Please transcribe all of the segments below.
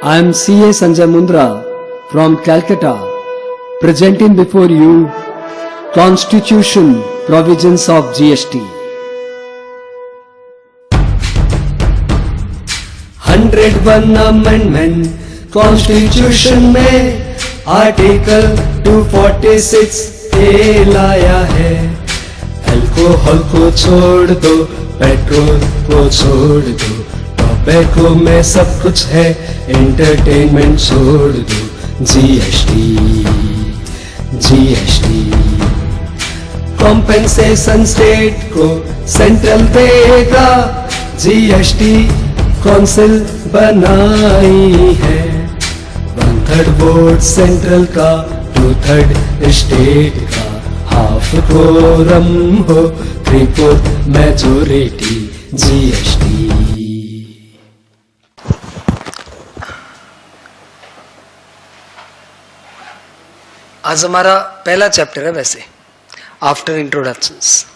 I am C.A. Sanjay Mundra from Calcutta, presenting before you Constitution Provisions of GST. 101 Amendment Constitution में article 246 ए लाया है। Alcohol को छोड़ दो, पेट्रोल को छोड़ दो, टोबैको में सब कुछ है, एंटरटेनमेंट छोड़ दो। जीएसटी कॉम्पेंसेशन स्टेट को सेंट्रल देगा। जीएसटी काउंसिल बनाई है। 1/3 वोट सेंट्रल का, 2/3 स्टेट का, हाफ कोरम हो, 3/4 मेजोरिटी। जीएसटी आज हमारा पहला चैप्टर है। वैसे आफ्टर इंट्रोडक्शंस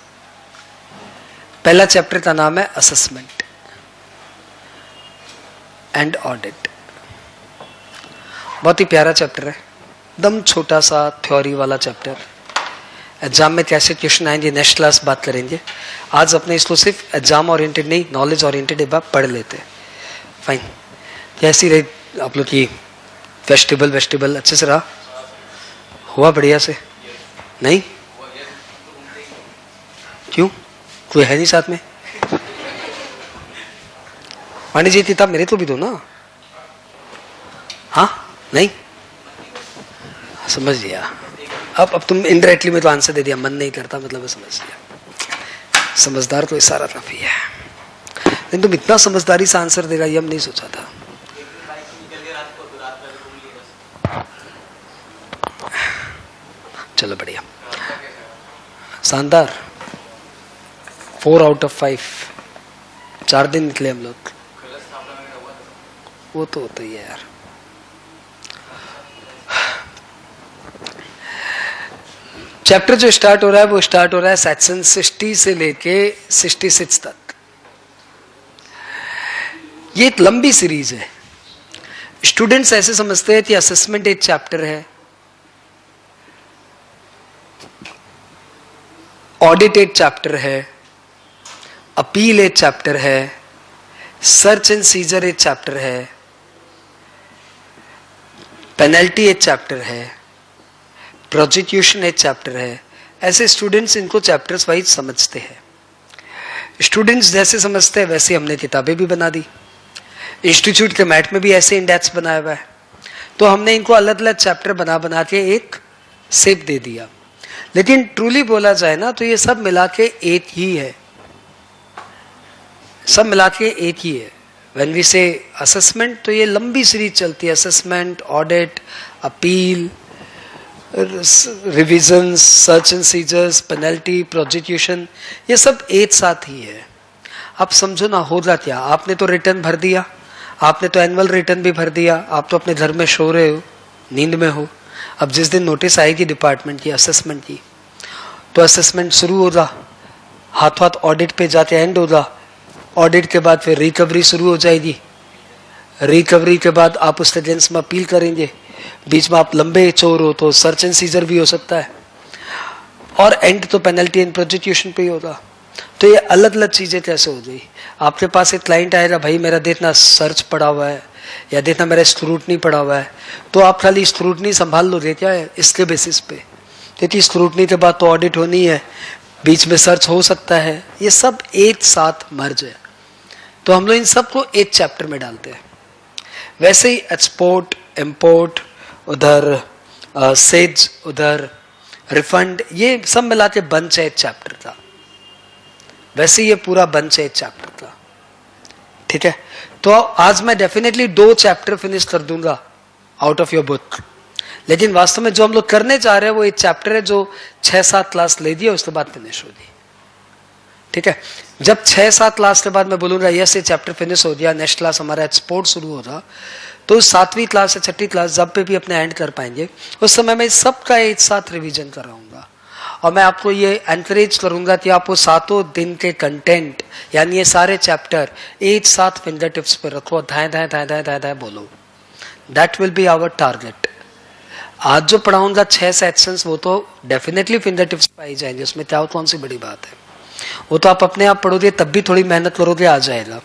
पहला चैप्टर का नाम है असेसमेंट एंड ऑडिट। बहुत ही प्यारा चैप्टर है, एकदम छोटा सा थ्योरी वाला चैप्टर। एग्जाम में कैसे क्वेश्चन आएंगे नेक्स्ट क्लास बात करेंगे। आज अपने इसको सिर्फ एग्जाम ओरिएंटेड नहीं, नॉलेज ओरिएंटेड एक बार पढ़ लेते हैं। फाइन, कैसी रही आप लोग की फेस्टिवल अच्छे से रहा? हुआ बढ़िया से? नहीं? क्यों, कोई है नहीं साथ में? वाणी जी किताब मेरे तो भी दो ना। हाँ नहीं समझ लिया। अब तुम इनडायरेक्टली में तो आंसर दे दिया, मन नहीं करता मतलब समझ लिया। समझदार तो इशारा काफी है, लेकिन तुम इतना समझदारी से आंसर देगा ये हम नहीं सोचा था। चलो बढ़िया, शानदार। 4 आउट ऑफ 5, 4 दिन निकले हम लोग। वो तो होता ही है यार। चैप्टर जो स्टार्ट हो रहा है वो स्टार्ट हो रहा है सेक्शन 60 से लेके 66 तक। ये एक लंबी सीरीज है। स्टूडेंट्स ऐसे समझते हैं कि असेसमेंट एक चैप्टर है, ऑडिट एक चैप्टर है, अपील एक चैप्टर है, सर्च एंड सीजर एक चैप्टर है, पेनल्टी एक चैप्टर है, प्रोसिक्यूशन एक चैप्टर है। ऐसे स्टूडेंट्स इनको चैप्टर्स वाइज समझते हैं। स्टूडेंट्स जैसे समझते हैं वैसे हमने किताबें भी बना दी। इंस्टीट्यूट के मैट में भी ऐसे इंडेक्स बनाया हुआ है। तो हमने इनको अलग अलग चैप्टर बना के एक शेप दे दिया। लेकिन ट्रूली बोला जाए ना तो ये सब मिला के एक ही है, सब मिला के एक ही है। व्हेन वी से असेसमेंट तो ये लंबी सीरीज चलती है। Assessment, audit, appeal, revision, search and seizures, penalty, prosecution, ये सब एक साथ ही है। अब समझो ना होगा क्या। आपने तो रिटर्न भर दिया, आपने तो एनुअल रिटर्न भी भर दिया, आप तो अपने घर में सो रहे हो, नींद में हो। अब जिस दिन नोटिस आएगी डिपार्टमेंट की असेसमेंट की, तो असेसमेंट शुरू होगा, हाथ ऑडिट पे जाके एंड होगा। ऑडिट के बाद फिर रिकवरी शुरू हो जाएगी। रिकवरी के बाद आप उस एजेंस में अपील करेंगे। बीच में आप लंबे चोर हो तो सर्च एंड सीजर भी हो सकता है, और एंड तो पेनल्टी एंड प्रोसिक्यूशन पे ही होगा। तो ये अलग अलग चीजें कैसे हो गई। आपके पास एक क्लाइंट आएगा, भाई मेरा देखना सर्च पड़ा हुआ है या देखना मेरा स्क्रूटनी पड़ा हुआ है, तो आप खाली स्क्रूटनी संभाल लो क्या है इसके बेसिस पे। क्योंकि स्क्रूटनी के बाद तो ऑडिट होनी है, बीच में सर्च हो सकता है। ये सब एक साथ मर्ज है, तो हम लोग इन सबको एक चैप्टर में डालते हैं। वैसे ही एक्सपोर्ट, इंपोर्ट, उधर सेज, उधर रिफंड, ये सब मिला के बंच है एक चैप्टर का। वैसे ये पूरा बंच है एक चैप्टर का, ठीक है। तो आज मैं डेफिनेटली 2 चैप्टर फिनिश कर दूंगा आउट ऑफ योर बुक। लेकिन वास्तव में जो हम लोग करने जा रहे हैं वो एक चैप्टर है जो 6-7 क्लास ले दिया, उसके बाद फिनिश होगी, ठीक है। जब 6-7 क्लास के बाद मैं बोलूंगा यस ये चैप्टर फिनिश हो गया, नेक्स्ट क्लास हमारा एक्सपोर्ट शुरू होगा, तो 7वीं क्लास या 6ठी क्लास जब पे भी अपने एंड कर पाएंगे उस समय मैं सबका एक साथ रिवीजन कराऊंगा। और मैं आपको ये एनकरेज करूंगा कि आप वो 7 दिन के कंटेंट यानी ये सारे चैप्टर एक साथ फिंगर टिप्स पे रखो, धाए धाए धाए धाए धाए धाए बोलो। That will be our target. आज जो पढ़ाऊंगा 6 सेक्शंस वो तो डेफिनेटली फिंगर टिप्स पे आई जाएंगे, उसमें क्या कौन सी बड़ी बात है। वो तो आप अपने आप पढ़ोगे, तब भी थोड़ी मेहनत करोगे आ जाएगा।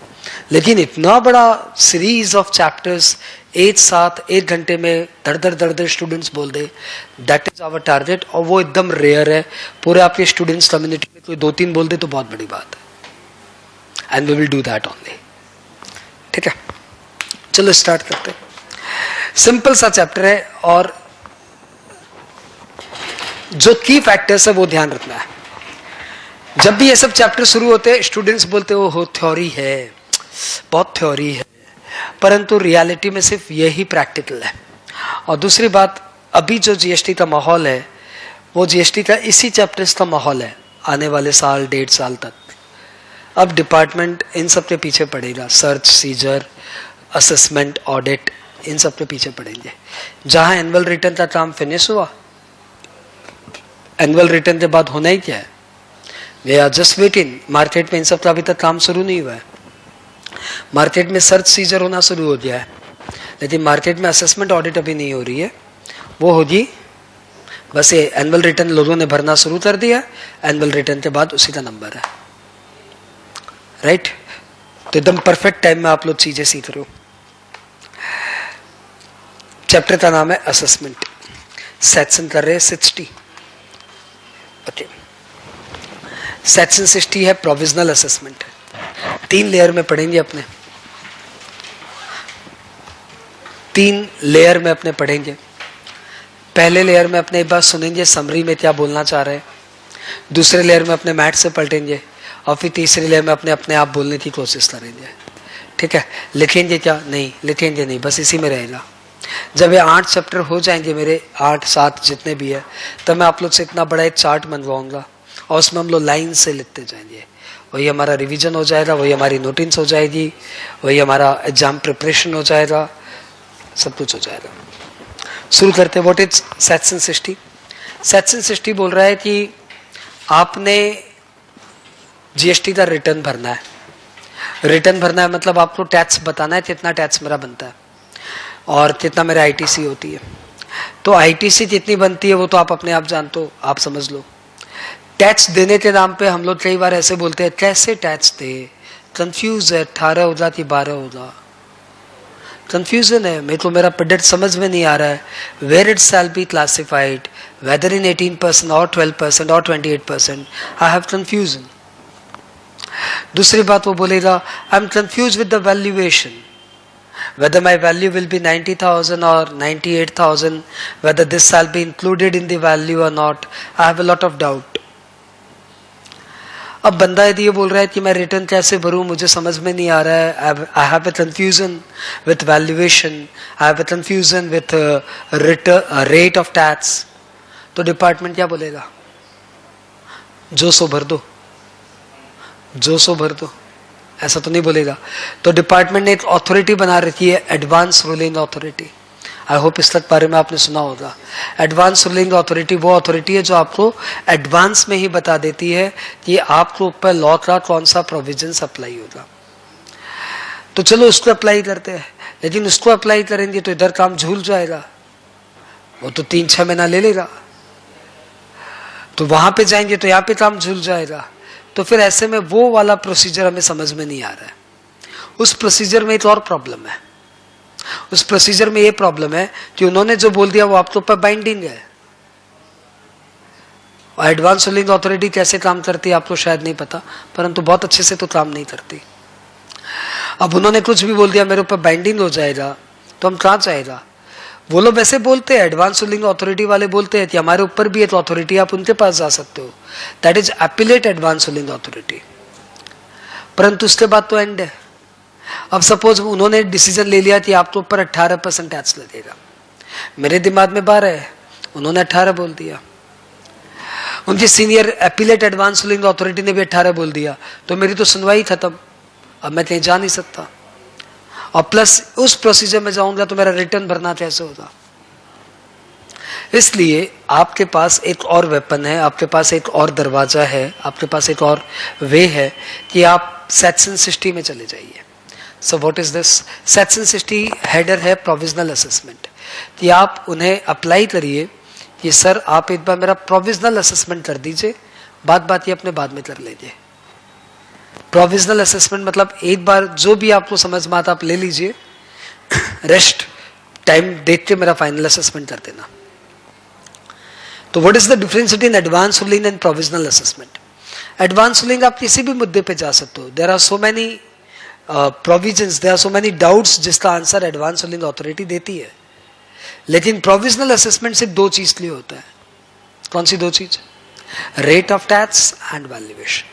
लेकिन इतना बड़ा सीरीज ऑफ चैप्टर्स एक साथ 1 घंटे में धड़ धड़ स्टूडेंट्स बोल दे, दैट इज आवर टारगेट। और वो एकदम रेयर है। पूरे आपके स्टूडेंट्स कम्युनिटी में कोई 2-3 बोल दे तो बहुत बड़ी बात है। And we will do that only. ठीक है, चलो स्टार्ट करते हैं। सिंपल सा चैप्टर है और जो की फैक्टर्स है वो ध्यान रखना है। जब भी ये सब चैप्टर शुरू होते हैं स्टूडेंट्स बोलते हो थ्योरी है, बहुत थ्योरी है, परंतु रियलिटी में सिर्फ यही प्रैक्टिकल है। और दूसरी बात, अभी जो जीएसटी का माहौल है वो जीएसटी का इसी चैप्टर्स का माहौल है आने वाले साल 1.5 साल तक। अब डिपार्टमेंट इन सब के पीछे पड़ेगा, सर्च, सीजर, असेसमेंट, ऑडिट, इन सब के पीछे पड़ेंगे। जहां एनुअल रिटर्न का काम फिनिश हुआ, एनुअल रिटर्न के बाद होना ही क्या है, वे आर जस्ट वेटिंग। मार्केट में इन सब का अभी तक काम शुरू नहीं हुआ है। मार्केट में सर्च सीजर होना शुरू हो गया है, लेकिन मार्केट में असेसमेंट ऑडिट अभी नहीं हो रही है, वो होगी। बस ये एनुअल रिटर्न लोगों ने भरना शुरू कर दिया, एनुअल रिटर्न के बाद उसी का नंबर है, राइट। तो एकदम परफेक्ट टाइम में आप लोग चीजें सीख रहे हो। चैप्टर का नाम है असेसमेंट। सेक्शन कर रहे हैं 60। ओके, सेक्शन 60 है प्रोविजनल असेसमेंट। 3 लेयर में पढ़ेंगे अपने, 3 लेयर में अपने पढ़ेंगे। पहले लेयर में अपने एक बार सुनेंगे समरी में क्या बोलना चाह रहे हैं, दूसरे लेयर में अपने मैथ से पलटेंगे, और फिर तीसरी लेयर में अपने आप बोलने की कोशिश करेंगे। ठीक है, लिखेंगे क्या? नहीं लिखेंगे नहीं, बस इसी में रहेगा। जब ये 8 चैप्टर हो जाएंगे मेरे, 8-7 जितने भी है, तब मैं आप लोग से इतना बड़ा एक चार्ट बनवाऊंगा और उसमें हम लोग लाइन से लिखते जाएंगे। वही हमारा रिवीजन हो जाएगा, वही हमारी नोटिस हो जाएगी, वही हमारा एग्जाम प्रिपरेशन हो जाएगा, सब कुछ हो जाएगा। शुरू करते हैं। What is section 60? सेक्शन 60 बोल रहा है कि आपने जीएसटी का रिटर्न भरना है। रिटर्न भरना है मतलब आपको टैक्स बताना है कितना टैक्स मेरा बनता है और कितना मेरा आईटीसी होती है। तो आईटीसी कितनी बनती है वो तो आप अपने आप जानते हो, आप समझ लो। टैक्स देने के नाम पे हम लोग कई बार ऐसे बोलते हैं कैसे टैक्स दे, कंफ्यूज है, 18 होगा कि 12 होगा, कंफ्यूजन है। मैं तो मेरा प्रोडक्ट समझ में नहीं आ रहा है। Where it shall be classified, whether in 18% और 12% और 28%, आई हैव कंफ्यूजन। दूसरी बात वो बोलेगा I am confuse with the valuation, whether my value will be 90,000 or 98,000, whether this shall be included in the value or not, I have a lot of doubt. अब बंदा यदि ये बोल रहा है कि मैं रिटर्न कैसे भरूं, मुझे समझ में नहीं आ रहा है, I have a confusion with valuation, I have a confusion with rate of tax, तो डिपार्टमेंट क्या बोलेगा? जो सो भर दो, जो सो भर दो, ऐसा तो नहीं बोलेगा। तो डिपार्टमेंट ने एक अथॉरिटी बना रखी है, advance ruling authority. I hope इस तक बारे में आपने सुना होगा। एडवांस रूलिंग अथॉरिटी वो अथॉरिटी है जो आपको एडवांस में ही बता देती है कि आपको ऊपर लॉ का कौन सा प्रोविजन अप्लाई होगा। तो चलो उसको अप्लाई करते हैं, लेकिन उसको अप्लाई करेंगे तो इधर काम झूल जाएगा, वो तो 3-6 महीना ले लेगा। तो वहां पे जाएंगे तो यहाँ पे काम झूल जाएगा। तो फिर ऐसे में वो वाला प्रोसीजर हमें समझ में नहीं आ रहा है। उस प्रोसीजर में एक और प्रॉब्लम है। उस प्रोसीजर में ये प्रॉब्लम है कि उन्होंने जो बोल दिया वो आपके ऊपर बाइंडिंग है। और एडवांस रूलिंग अथॉरिटी कैसे काम करती है आपको शायद नहीं पता, परंतु बहुत अच्छे से तो काम नहीं करती। अब उन्होंने कुछ भी बोल दिया मेरे ऊपर बाइंडिंग हो जाएगा, तो हम कहां जाएगा? वो लोग वैसे बोलते हैं, एडवांस रूलिंग अथॉरिटी वाले बोलते हैं कि हमारे ऊपर भी है तो अथॉरिटी, आप उनके पास जा सकते हो, that is appellate advance ruling authority. परंतु उसके बाद तो एंड है। अब सपोज उन्होंने डिसीजन ले लिया कि आपके ऊपर 18% टैक्स लगेगा, मेरे दिमाग में 12 है, उन्होंने 18 बोल दिया, उनकी senior appellate advance ruling authority ने भी 18 बोल दिया, तो मेरी तो सुनवाई खत्म। अब मैं कहीं जा नहीं सकता, और प्लस उस प्रोसीजर में जाऊंगा तो मेरा रिटर्न भरना कैसे होगा? इसलिए आपके पास एक और वेपन है, आपके पास एक और दरवाजा है, आपके पास एक और वे है कि आप सेक्शन 60 में चले जाइए। So what is this? Section 60 header है प्रोविजनल असेसमेंट। तो आप उन्हें अप्लाई करिए कि सर आप एक बार मेरा प्रोविजनल असेसमेंट कर दीजिए, बात ये अपने बाद में कर लीजिए। प्रोविजनल असेसमेंट मतलब एक बार जो भी आपको समझ में आता आप ले लीजिए, रेस्ट टाइम देख के मेरा फाइनल असेसमेंट कर देना। तो what is the difference between advance ruling and provisional assessment? Advance ruling आप किसी भी मुद्दे पे जा सकते हो। There are so many provisions, there are so many doubts जिसका आंसर एडवांस रूलिंग अथॉरिटी देती है। लेकिन प्रोविजनल असेसमेंट सिर्फ दो चीज के लिए होता है। कौन सी दो चीज? Rate of tax and valuation.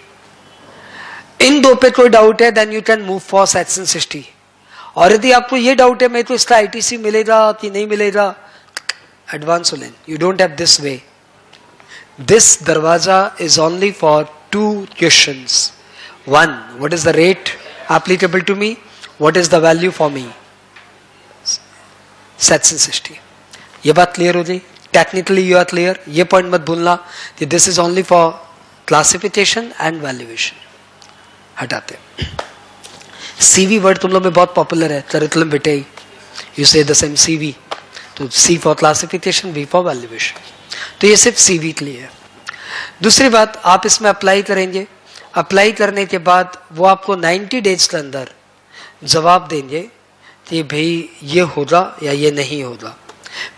इन दो पे कोई डाउट है then you can move for section 60। और यदि आपको ये डाउट है मैं तो इसका आईटीसी मिलेगा कि नहीं मिलेगा, advance ruling you don't have this way. This दरवाजा is only for two questions. One, what is the rate applicable to me? What is the value for me? Section 60. ये बात क्लियर हो जाए? Technically you are clear? ये point मत भूलना कि this is only for classification and valuation. हटाते। सीवी वर्ड तुम लोग में बहुत पॉपुलर है, करिकुलम बेटे यू से द सेम सीवी। तो C for classification, V for valuation. तो ये सिर्फ सीवी के लिए है। दूसरी बात, आप इसमें अप्लाई करेंगे, अप्लाई करने के बाद वो आपको 90 डेज के अंदर जवाब देंगे कि भाई ये होगा या ये नहीं होगा।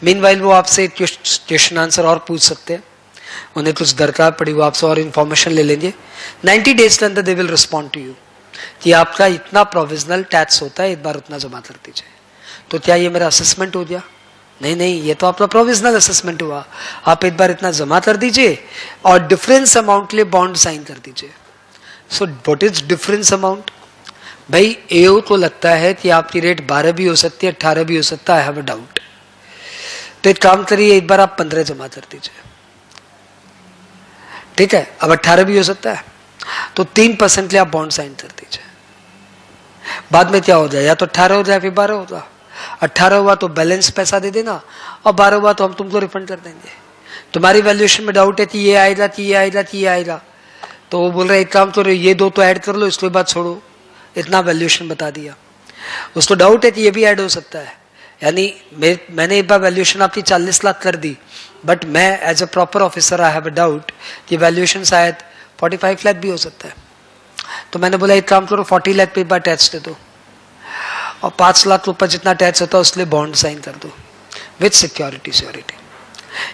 मीनवाइल वो आपसे क्वेश्चन आंसर और पूछ सकते हैं, उन्हें कुछ दरकार पड़ी वो आपसे और इन्फॉर्मेशन ले लेंगे। 90 डेज के अंदर they will respond to you कि आपका इतना प्रोविजनल टैक्स होता है, एक बार उतना जमा कर दीजिए। तो क्या ये मेरा असेसमेंट हो गया? नहीं, ये तो आपका प्रोविजनल असेसमेंट हुआ। आप एक बार इतना जमा कर दीजिए और डिफरेंस अमाउंट के लिए बॉन्ड साइन कर दीजिए। So what is difference amount? भाई एओ को लगता है कि आपकी रेट 12 भी हो सकती है, 18 भी हो सकता है, आई हैव अ डाउट। तो एक काम करिए, एक बार आप 15 जमा कर दीजिए, ठीक है? अब 18 भी हो सकता है, तो 3% के लिए आप बॉन्ड साइन कर दीजिए। बाद में क्या हो जाए, या तो 18 हो जाए फिर 12 होगा। 18 हुआ तो बैलेंस पैसा दे देना, और 12 हुआ तो हम तुमको रिफंड कर देंगे। तुम्हारी वैल्यूएशन में डाउट है कि ये आएगा कि ये आएगा कि ये आएगा, तो वो बोल रहे एक काम करो, ये दो तो ऐड कर लो, इसके बाद छोड़ो, इतना वैल्यूएशन बता दिया। उसको डाउट है कि ये भी ऐड हो सकता है, यानी मैंने एक बार वैल्यूएशन आपकी 40 लाख कर दी, बट मैं as a proper officer I have a doubt कि वैल्यूएशन शायद 45 लाख भी हो सकता है। तो मैंने बोला एक काम करो, 40 लाख पे एक बार टैक्स दे दो, और 5 लाख के ऊपर जितना टैक्स होता है उसके लिए बॉन्ड साइन कर दो विद सिक्योरिटी श्योरिटी।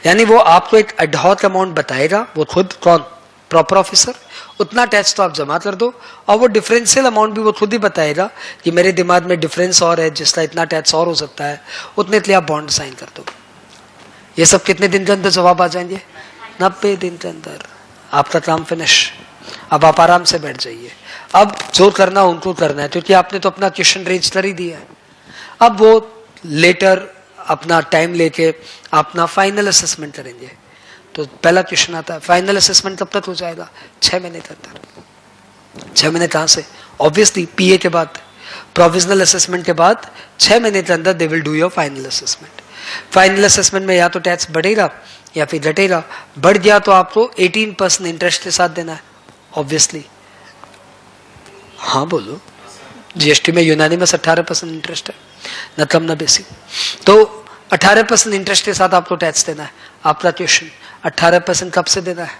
यानी वो आपको एक एडहॉक अमाउंट बताएगा, वो खुद कौन? Proper officer. उतना टैक्स तो आप जमा कर दो, और वो डिफरेंशियल अमाउंट भी वो खुद ही बताएगा कि मेरे दिमाग में डिफरेंस और है जिसका इतना टैक्स और हो सकता है, उतने के लिए आप बॉन्ड साइन कर दो। ये सब कितने दिन के अंदर जवाब आ जाएंगे? 90 दिन के अंदर आपका काम फिनिश। अब आप आराम से बैठ जाइए। अब जो करना उनको करना है, क्योंकि आपने तो अपना क्वेश्चन रेज कर ही दिया है। अब वो लेटर अपना टाइम लेके अपना फाइनल असेसमेंट करेंगे। तो पहला क्वेश्चन आता है, फाइनल असेसमेंट कब तक हो जाएगा? 6 महीने के अंदर। 6 महीने कहाँ से? ऑब्वियसली पीए के बाद, प्रोविजनल असेसमेंट के बाद 6 महीने के अंदर they will do your final assessment. Final assessment में या तो टैक्स बढ़ेगा या फिर घटेगा। बढ़ गया तो आपको 18% इंटरेस्ट के साथ देना है, ऑब्वियसली। हाँ बोलो। जीएसटी में यूनानिमस 18% इंटरेस्ट है, न कम न बेसी। तो 18% इंटरेस्ट के साथ आपको टैक्स देना है। आपका क्वेश्चन, 18% कब से देना है?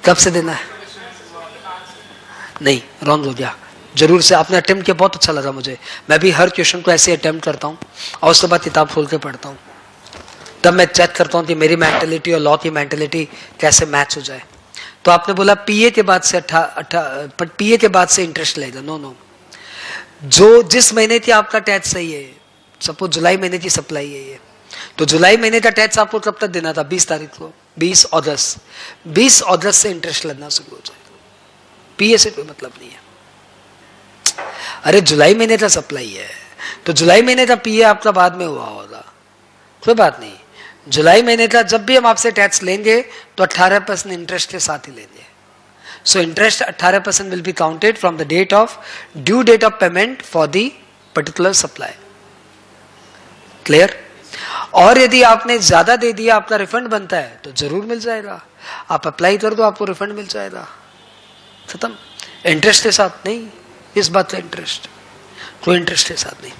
कब से देना है? नहीं, रॉन्ग हो गया। जरूर से आपने अटेम्प्ट किया, बहुत अच्छा लगा मुझे। मैं भी हर क्वेश्चन को ऐसे अटेम्प्ट करता हूँ और उसके बाद किताब खोल के पढ़ता हूँ, तब मैं चेक करता हूँ कि मेरी मेंटेलिटी और लॉ की मेंटेलिटी कैसे मैच हो जाए। तो आपने बोला पीए के बाद से पीए के बाद से इंटरेस्ट लेगा। नो, जो जिस महीने की आपका टैक्स सही है, सपोज जुलाई महीने की सप्लाई है ये, तो जुलाई महीने का टैक्स आपको कब तक देना था? 20 तारीख को, 20 अगस्त। 20 अगस्त से इंटरेस्ट लगना शुरू हो जाएगा। पीए से कोई मतलब नहीं है। अरे जुलाई महीने का सप्लाई है तो जुलाई महीने का पीए आपका बाद में हुआ होगा, कोई बात नहीं। जुलाई महीने का जब भी हम आपसे टैक्स लेंगे तो 18% इंटरेस्ट के साथ ही लेंगे। So interest 18% will be counted from the date of due date of payment for the particular supply. Clear? और यदि आपने ज्यादा दे दिया, आपका रिफंड बनता है तो जरूर मिल जाएगा। आप अप्लाई कर दो, आपको रिफंड मिल जाएगा। खत्म। इंटरेस्ट के साथ नहीं, इस बात का इंटरेस्ट, कोई इंटरेस्ट के साथ नहीं।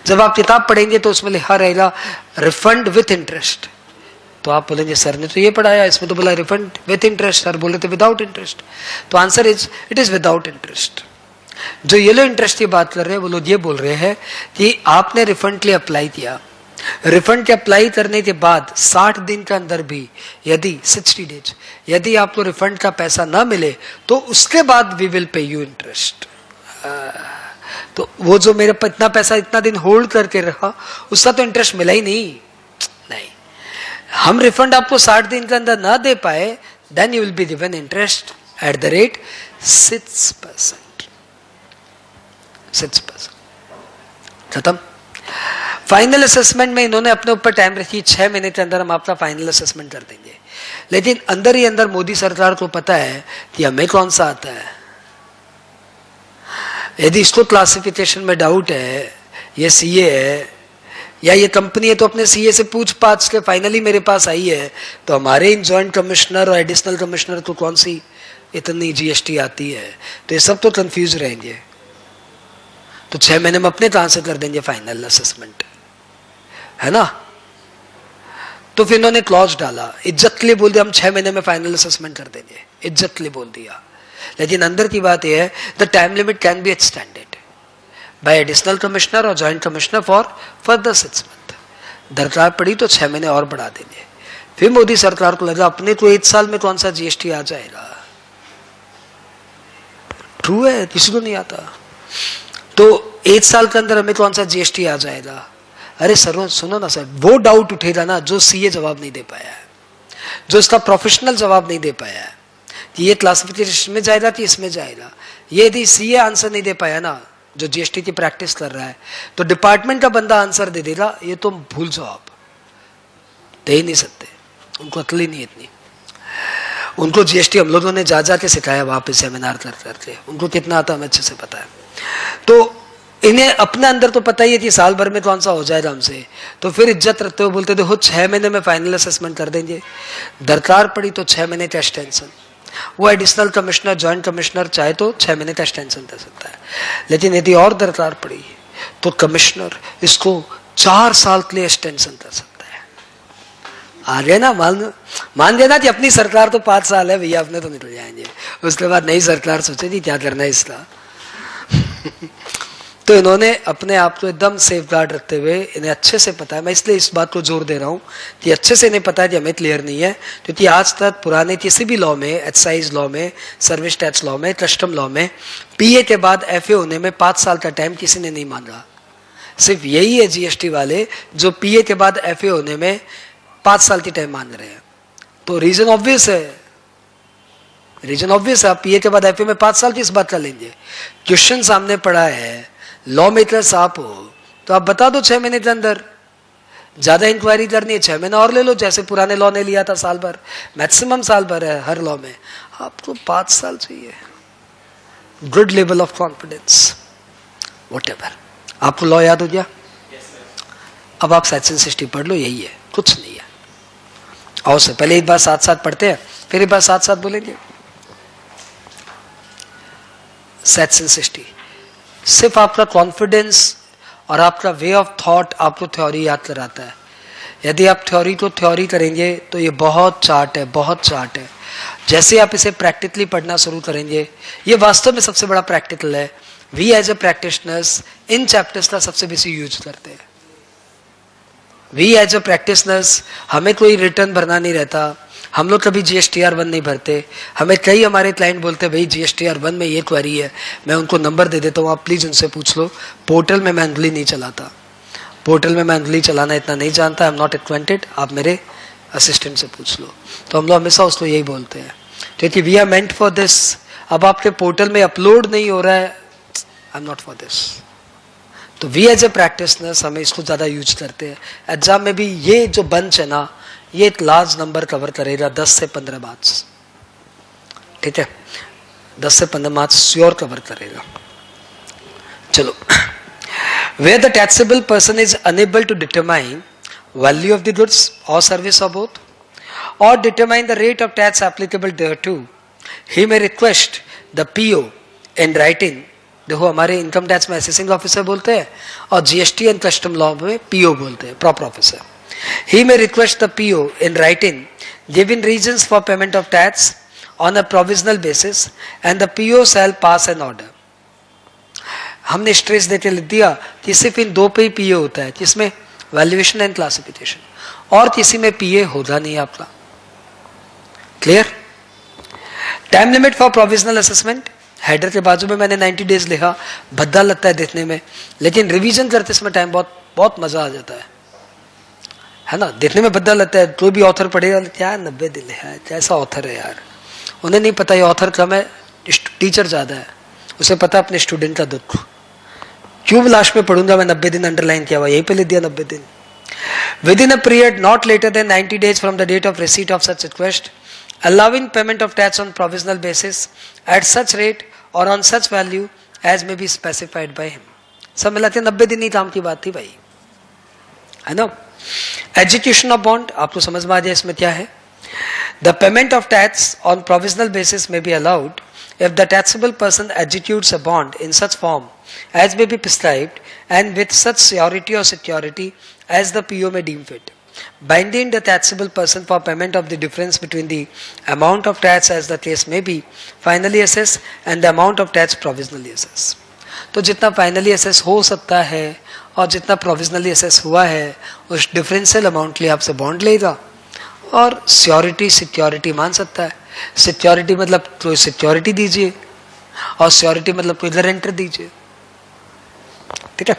जब आप किताब पढ़ेंगे तो उसमें लिखा रहेगा रिफंड विथ इंटरेस्ट, तो आप बोलेंगे सर ने तो ये पढ़ाया, इसमें तो बोला रिफंड विथ इंटरेस्ट, सर बोले थे विदाउट इंटरेस्ट। तो answer is it is without interest. जो ये लोग इंटरेस्ट की बात कर रहे हैं वो लोग ये बोल रहे हैं कि आपने रिफंड के लिए अप्लाई किया, रिफंड के अप्लाई करने के बाद 60 दिन के अंदर भी यदि 60 डेज यदि आपको रिफंड का पैसा ना मिले तो उसके बाद we will pay you interest. तो वो जो मेरे पर इतना पैसा इतना दिन होल्ड करके रखा उसका तो इंटरेस्ट मिला ही नहीं। हम रिफंड आपको 60 दिन के अंदर ना दे पाए, then you will be given interest at the rate 6%। खत्म। फाइनल असेसमेंट में इन्होंने अपने ऊपर टाइम रखी 6 महीने के अंदर हम आपका फाइनल असेसमेंट कर देंगे, लेकिन अंदर ही अंदर मोदी सरकार को पता है कि हमें कौन सा आता है। यदि इसको क्लासिफिकेशन में डाउट है, ये सीए है या ये कंपनी है, तो अपने सीए से पूछ पाछ के फाइनली मेरे पास आई है, तो हमारे इन जॉइंट कमिश्नर और एडिशनल कमिश्नर को कौन सी इतनी जीएसटी आती है, तो ये सब तो कंफ्यूज रहेंगे। तो 6 महीने में अपने कहां से कर देंगे फाइनल असेसमेंट, है ना। तो फिर इन्होंने क्लॉज डाला, इज्जत के लिए बोल दिया हम 6 महीने में फाइनल असेसमेंट कर देंगे, इज्जत के लिए बोल दिया। लेकिन अंदर की बात यह है the time limit can be extended by additional commissioner और joint commissioner for further 6 month. दरकार पड़ी तो 6 महीने और बढ़ा देंगे। फिर मोदी सरकार को लगा अपने को 1 साल में कौन सा जीएसटी आ जाएगा, ट्रू है, किसी को नहीं आता। तो 1 साल के अंदर हमें कौन सा जीएसटी आ जाएगा। अरे सर सुनो ना सर, वो डाउट उठेगा ना जो सीए जवाब नहीं दे पाया है, जो इसका प्रोफेशनल जवाब नहीं दे पाया है कि ये क्लासिफिकेशन में जाएगा कि इसमें जाएगा। ये यदि सीए आंसर नहीं दे पाया ना, जो जीएसटी की प्रैक्टिस कर रहा है, तो डिपार्टमेंट का बंदा आंसर दे देगा, ये तो भूल जाओ, आप दे ही नहीं सकते, उनको अकल ही नहीं इतनी। उनको जीएसटी हम लोगों ने जा के सिखाया वहां पे सेमिनार कर करके, उनको कितना आता हमें अच्छे से पता है। तो इन्हें अपने अंदर तो पता ही है कि साल भर में कौन सा हो जाएगा हमसे, तो फिर इज्जत रखते हुए बोलते देखो 6 महीने में फाइनल असेसमेंट कर देंगे, दरकार पड़ी तो 6 महीने का एक्सटेंशन। वो एडिशनल कमिश्नर जॉइंट कमिश्नर चाहे तो 6 महीने का एक्सटेंशन दे सकता है, लेकिन यदि और दरकार पड़ी तो कमिश्नर इसको 4 साल के लिए एक्सटेंशन कर सकता है। आ गया ना, मान लेना कि अपनी सरकार तो 5 साल है भैया, अपने तो निकल जाएंगे, उसके बाद नई सरकार सोचेगी क्या करना है इसका। तो इन्होंने अपने आप को एकदम सेफ गार्ड रखते हुए, इन्हें अच्छे से पता है, मैं इसलिए इस बात को जोर दे रहा हूं कि अच्छे से इन्हें पता है कि हमें क्लियर नहीं है, क्योंकि आज तक पुराने किसी भी लॉ में, एक्साइज लॉ में, सर्विस टैक्स लॉ में, कस्टम लॉ में पीए के बाद एफए होने में 5 साल का टाइम किसी ने नहीं मांगा। सिर्फ यही है जीएसटी वाले जो पीए के बाद एफए होने में 5 साल की टाइम मांग रहे हैं। तो रीजन ऑब्वियस है, आप पीए के बाद एफए में 5 साल की इस बात का लेंगे। क्वेश्चन सामने पड़ा है, लॉ मेकर्स आप हो तो आप बता दो 6 महीने के अंदर। ज्यादा इंक्वायरी करनी है 6 महीना और ले लो, जैसे पुराने लॉ ने लिया था साल भर, मैक्सिमम साल भर है हर लॉ में, आपको 5 साल चाहिए। Good level of confidence, whatever. आपको लॉ याद हो गया? अब आप सेक्शन 60 पढ़ लो, यही है, कुछ नहीं है। और से पहले एक बार साथ साथ पढ़ते हैं, फिर एक बार साथ साथ बोलेंगे। सेक्शन 60 सिर्फ आपका कॉन्फिडेंस और आपका वे ऑफ थॉट आपको थ्योरी याद कराता है। यदि आप थ्योरी को थ्योरी करेंगे तो ये बहुत चार्ट है, बहुत चार्ट है। जैसे आप इसे प्रैक्टिकली पढ़ना शुरू करेंगे, ये वास्तव में सबसे बड़ा प्रैक्टिकल है। We as a practitioners in chapters का सबसे बेसी यूज करते हैं। वी एज ए प्रैक्टिशनर्स, हमें कोई रिटर्न भरना नहीं रहता, हम लोग कभी जीएसटीआर 1 नहीं भरते। हमें कई हमारे क्लाइंट बोलते हैं भाई जीएसटीआर 1 में ये क्वेरी है, मैं उनको नंबर दे देता हूँ, आप प्लीज उनसे पूछ लो। पोर्टल में मैं अंगली नहीं चलाता, पोर्टल में मैं अंगली चलाना इतना नहीं जानता, आई एम नॉट एक्वेंटेड, आप मेरे असिस्टेंट से पूछ लो। तो हम लोग हमेशा उसको यही बोलते हैं, क्योंकि we are meant for this. अब आपके पोर्टल में अपलोड नहीं हो रहा है, I am not for this. तो वी एज ए प्रैक्टिशनर्स हमें इसको ज्यादा यूज करते हैं। एग्जाम में भी ये जो बंच है ना, ये एक लार्ज नंबर कवर करेगा, 10 से 15 मार्क्स, ठीक है, 10 से 15 मार्क्स श्योर कवर करेगा। चलो, where the taxable person is unable to determine value of the goods or service or both, or determine the rate of tax applicable thereto, he may request the PO in writing, देखो हमारे income tax में assessing officer बोलते हैं और GST and custom law में PO बोलते हैं, proper officer. He may request the PO in writing given reasons for payment of tax on a provisional basis and the PO shall pass an order. हमने stress देके लिख दिया कि सिर्फ इन दो पे ही पीए होता है, जिसमें वैल्यूएशन एंड क्लासिफिकेशन, और किसी में पीए होता नहीं आपका. Clear? Time limit for provisional assessment, header के बाजू में मैंने 90 डेज लिखा, भद्दा लगता है देखने में, लेकिन रिवीजन करते समय टाइम बहुत मजा आ जाता है ना. देखने में भद्दा लगता है, तो भी ऑथर पढ़ेगा क्या 90 दिन है, कैसा ऑथर है यार. उन्हें नहीं पता ये ऑथर कम है, टीचर ज्यादा है, उसे पता अपने स्टूडेंट का दुख. क्यों लास्ट में पढ़ूंगा मैं 90 दिन अंडरलाइन किया हुआ, यहीं पे लिख दिया 90 दिन. Within a period not later than 90 days from the date of receipt of such request, allowing payment of tax on provisional basis at such rate or on such value as may be specified by him. सब मिलाते 90 दिन ही काम की बात थी भाई, है ना. एग्जीक्यूशन ऑफ बॉन्ड, आपको समझ में आ जाए इसमें क्या है. The payment of tax on provisional basis में be allowed if the taxable person executes a bond in such form as may be prescribed and with such surety or security as the PO may deem fit, binding the taxable person for payment of the difference between the amount of tax as the case may be finally assessed and the amount of tax provisionally assessed. तो जितना finally assess हो सकता है और जितना provisionally assess हुआ है, उस डिफरेंशियल अमाउंट लिए आपसे बॉन्ड लेगा और सिक्योरिटी सिक्योरिटी मान सकता है. सिक्योरिटी मतलब कोई सिक्योरिटी दीजिए और सिक्योरिटी मतलब कोई गारंटर दीजिए. ठीक है.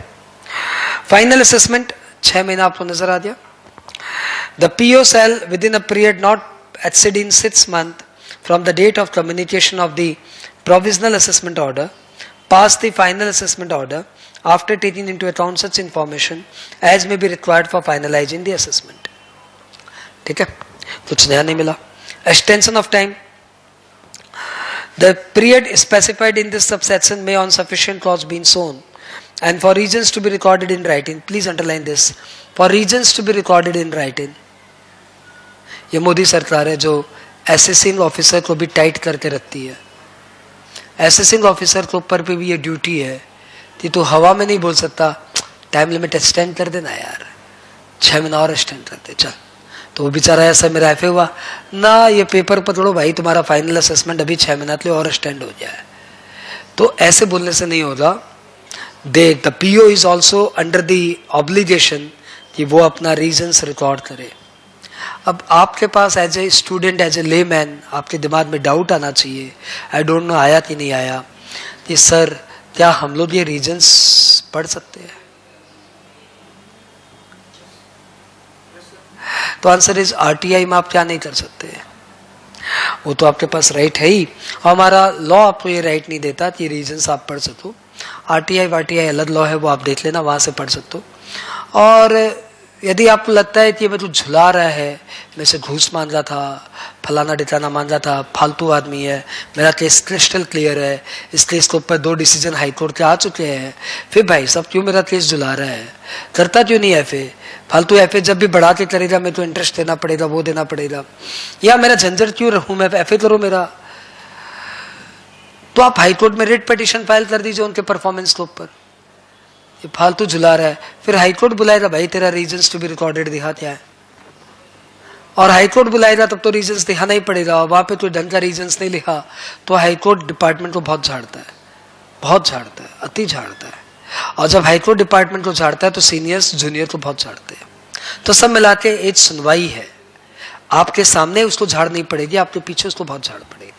फाइनल असेसमेंट 6 महीना आपको नजर आ गया. The PO shall within a period not exceeding 6 months from the date of communication of the provisional assessment order pass the final assessment order after taking into account such information as may be required for finalising the assessment. ठीक है, कुछ नया नहीं मिला. Extension of time. The period specified in this subsection may on sufficient cause be shown and for reasons to be recorded in writing. Please underline this. For reasons to be recorded in writing. ये मोदी सरकार है जो assessing officer को भी tight करके रखती है. Assessing officer के ऊपर पे भी ये ड्यूटी है कि तू हवा में नहीं बोल सकता टाइम लिमिट एक्सटेंड कर देना यार, 6 महीना और एक्सटेंड कर दे चल. तो वो बेचारा ऐसा मेरा एफ हुआ ना, ये पेपर पकड़ो भाई, तुम्हारा फाइनल असेसमेंट अभी 6 महीना के लिए और स्टैंड हो जाए. तो ऐसे बोलने से नहीं होगा. देख, the PO is also under the obligation कि वो अपना रीजंस रिकॉर्ड करे. अब आपके पास as a student, as a layman, आपके दिमाग में डाउट आना चाहिए, आई डोंट नो आया कि नहीं आया, कि सर क्या हम लोग ये रीजंस पढ़ सकते हैं. तो आंसर इज आरटीआई में आप क्या नहीं कर सकते, वो तो आपके पास राइट है ही, और हमारा लॉ आपको ये राइट नहीं देता कि रीजंस आप पढ़ सको. आरटीआई अलग लॉ है, वो आप देख लेना, वहां से पढ़ सकते हो. और यदि आपको लगता है कि ये मुझे झुला रहा है, मैं से घूस मांग रहा था, फलाना डिटाना मांग रहा था, फालतू आदमी है, मेरा केस क्रिस्टल क्लियर है, इस केस के ऊपर 2 डिसीजन हाईकोर्ट के आ चुके हैं, फिर भाई साहब क्यों मेरा केस झुला रहा है, करता क्यों नहीं एफए. फालतू एफए जब भी बढ़ा के करेगा मेरे को इंटरेस्ट देना पड़ेगा, वो देना पड़ेगा, या मेरा झंझट क्यों रहूं मैं, एफए करो मेरा. तो आप हाईकोर्ट में रिट पिटीशन फाइल कर दीजिए उनके परफॉर्मेंस के ऊपर. ये फालतू झुला रहा है, फिर हाईकोर्ट बुलाएगा, भाई तेरा रीजंस टू बी रिकॉर्डेड दिखा क्या है, और हाईकोर्ट बुलाएगा तब तो रीजंस दिखाना ही पड़ेगा. वहां पे कोई ढंग का रीजंस नहीं लिखा तो हाईकोर्ट डिपार्टमेंट को बहुत झाड़ता है, बहुत झाड़ता है, अति झाड़ता है. और जब हाईकोर्ट डिपार्टमेंट को झाड़ता है तो सीनियर्स जूनियर को बहुत झाड़ते हैं. तो सब मिला के एक सुनवाई है, आपके सामने उसको झाड़ नहीं पड़ेगी, आपके पीछे उसको बहुत झाड़ पड़ेगी.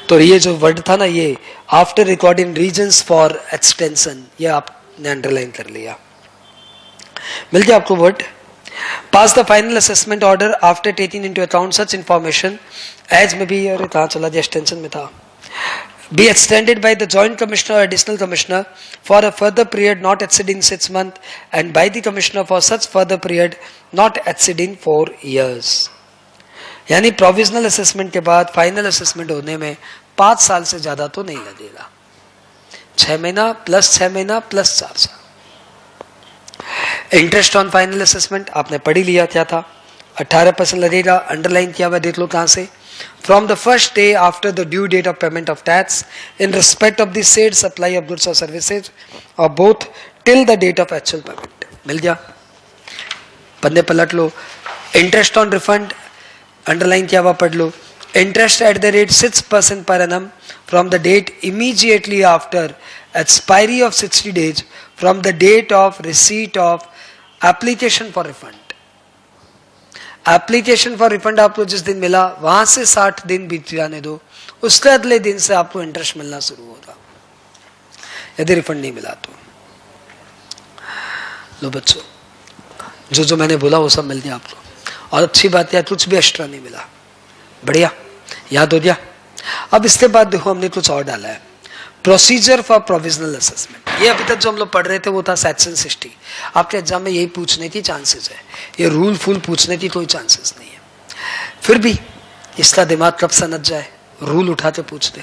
तो ये जो वर्ड था ना, ये after recording reasons for extension, ये आपने अंडरलाइन कर लिया. मिल गया आपको word. Pass the final assessment order after taking into account such information as में भी, अरे कहां चला, एक्सटेंशन में था, be extended by the joint commissioner or additional commissioner for a further period not exceeding 6 months and by the commissioner for such further period not exceeding 4 years. यानी provisional assessment के बाद फाइनल असेसमेंट होने में 5 साल से ज्यादा तो नहीं लगेगा. 6 महीना प्लस 6 महीना प्लस 4 साल. इंटरेस्ट ऑन फाइनल असेसमेंट आपने पढ़ी लिया क्या था, 18% लगेगा, अंडरलाइन किया हुआ देख लो कहां से. from the first day after the due date of payment of tax in respect of the said supply of goods or services or both till the date of actual payment. मिल गया? पन्ने पलट लो. Interest on refund underline किया हुआ पढ़ लो. Interest at the rate 6% per annum from the date immediately after expiry of 60 days from the date of receipt of application for refund. Application for refund आपको जिस दिन मिला वहां से 60 दिन बीत जाने दो, उसके अगले दिन से आपको इंटरेस्ट मिलना शुरू होगा यदि रिफंड नहीं मिला तो. लो बच्चों, जो जो मैंने बोला वो सब मिल गया आपको. और अच्छी बात है कुछ भी एक्स्ट्रा नहीं मिला. बढ़िया, याद हो गया. अब इसके बाद देखो हमने कुछ और डाला है. Procedure for provisional assessment. ये अभी तक जो हम लोग पढ़ रहे थे वो था सेक्शन 60. आपके एग्जाम में यही पूछने की चांसेस है. ये रूल फुल पूछने की कोई चांसेस नहीं है. फिर भी इसका दिमाग कब समझ जाए, रूल उठाते पूछते.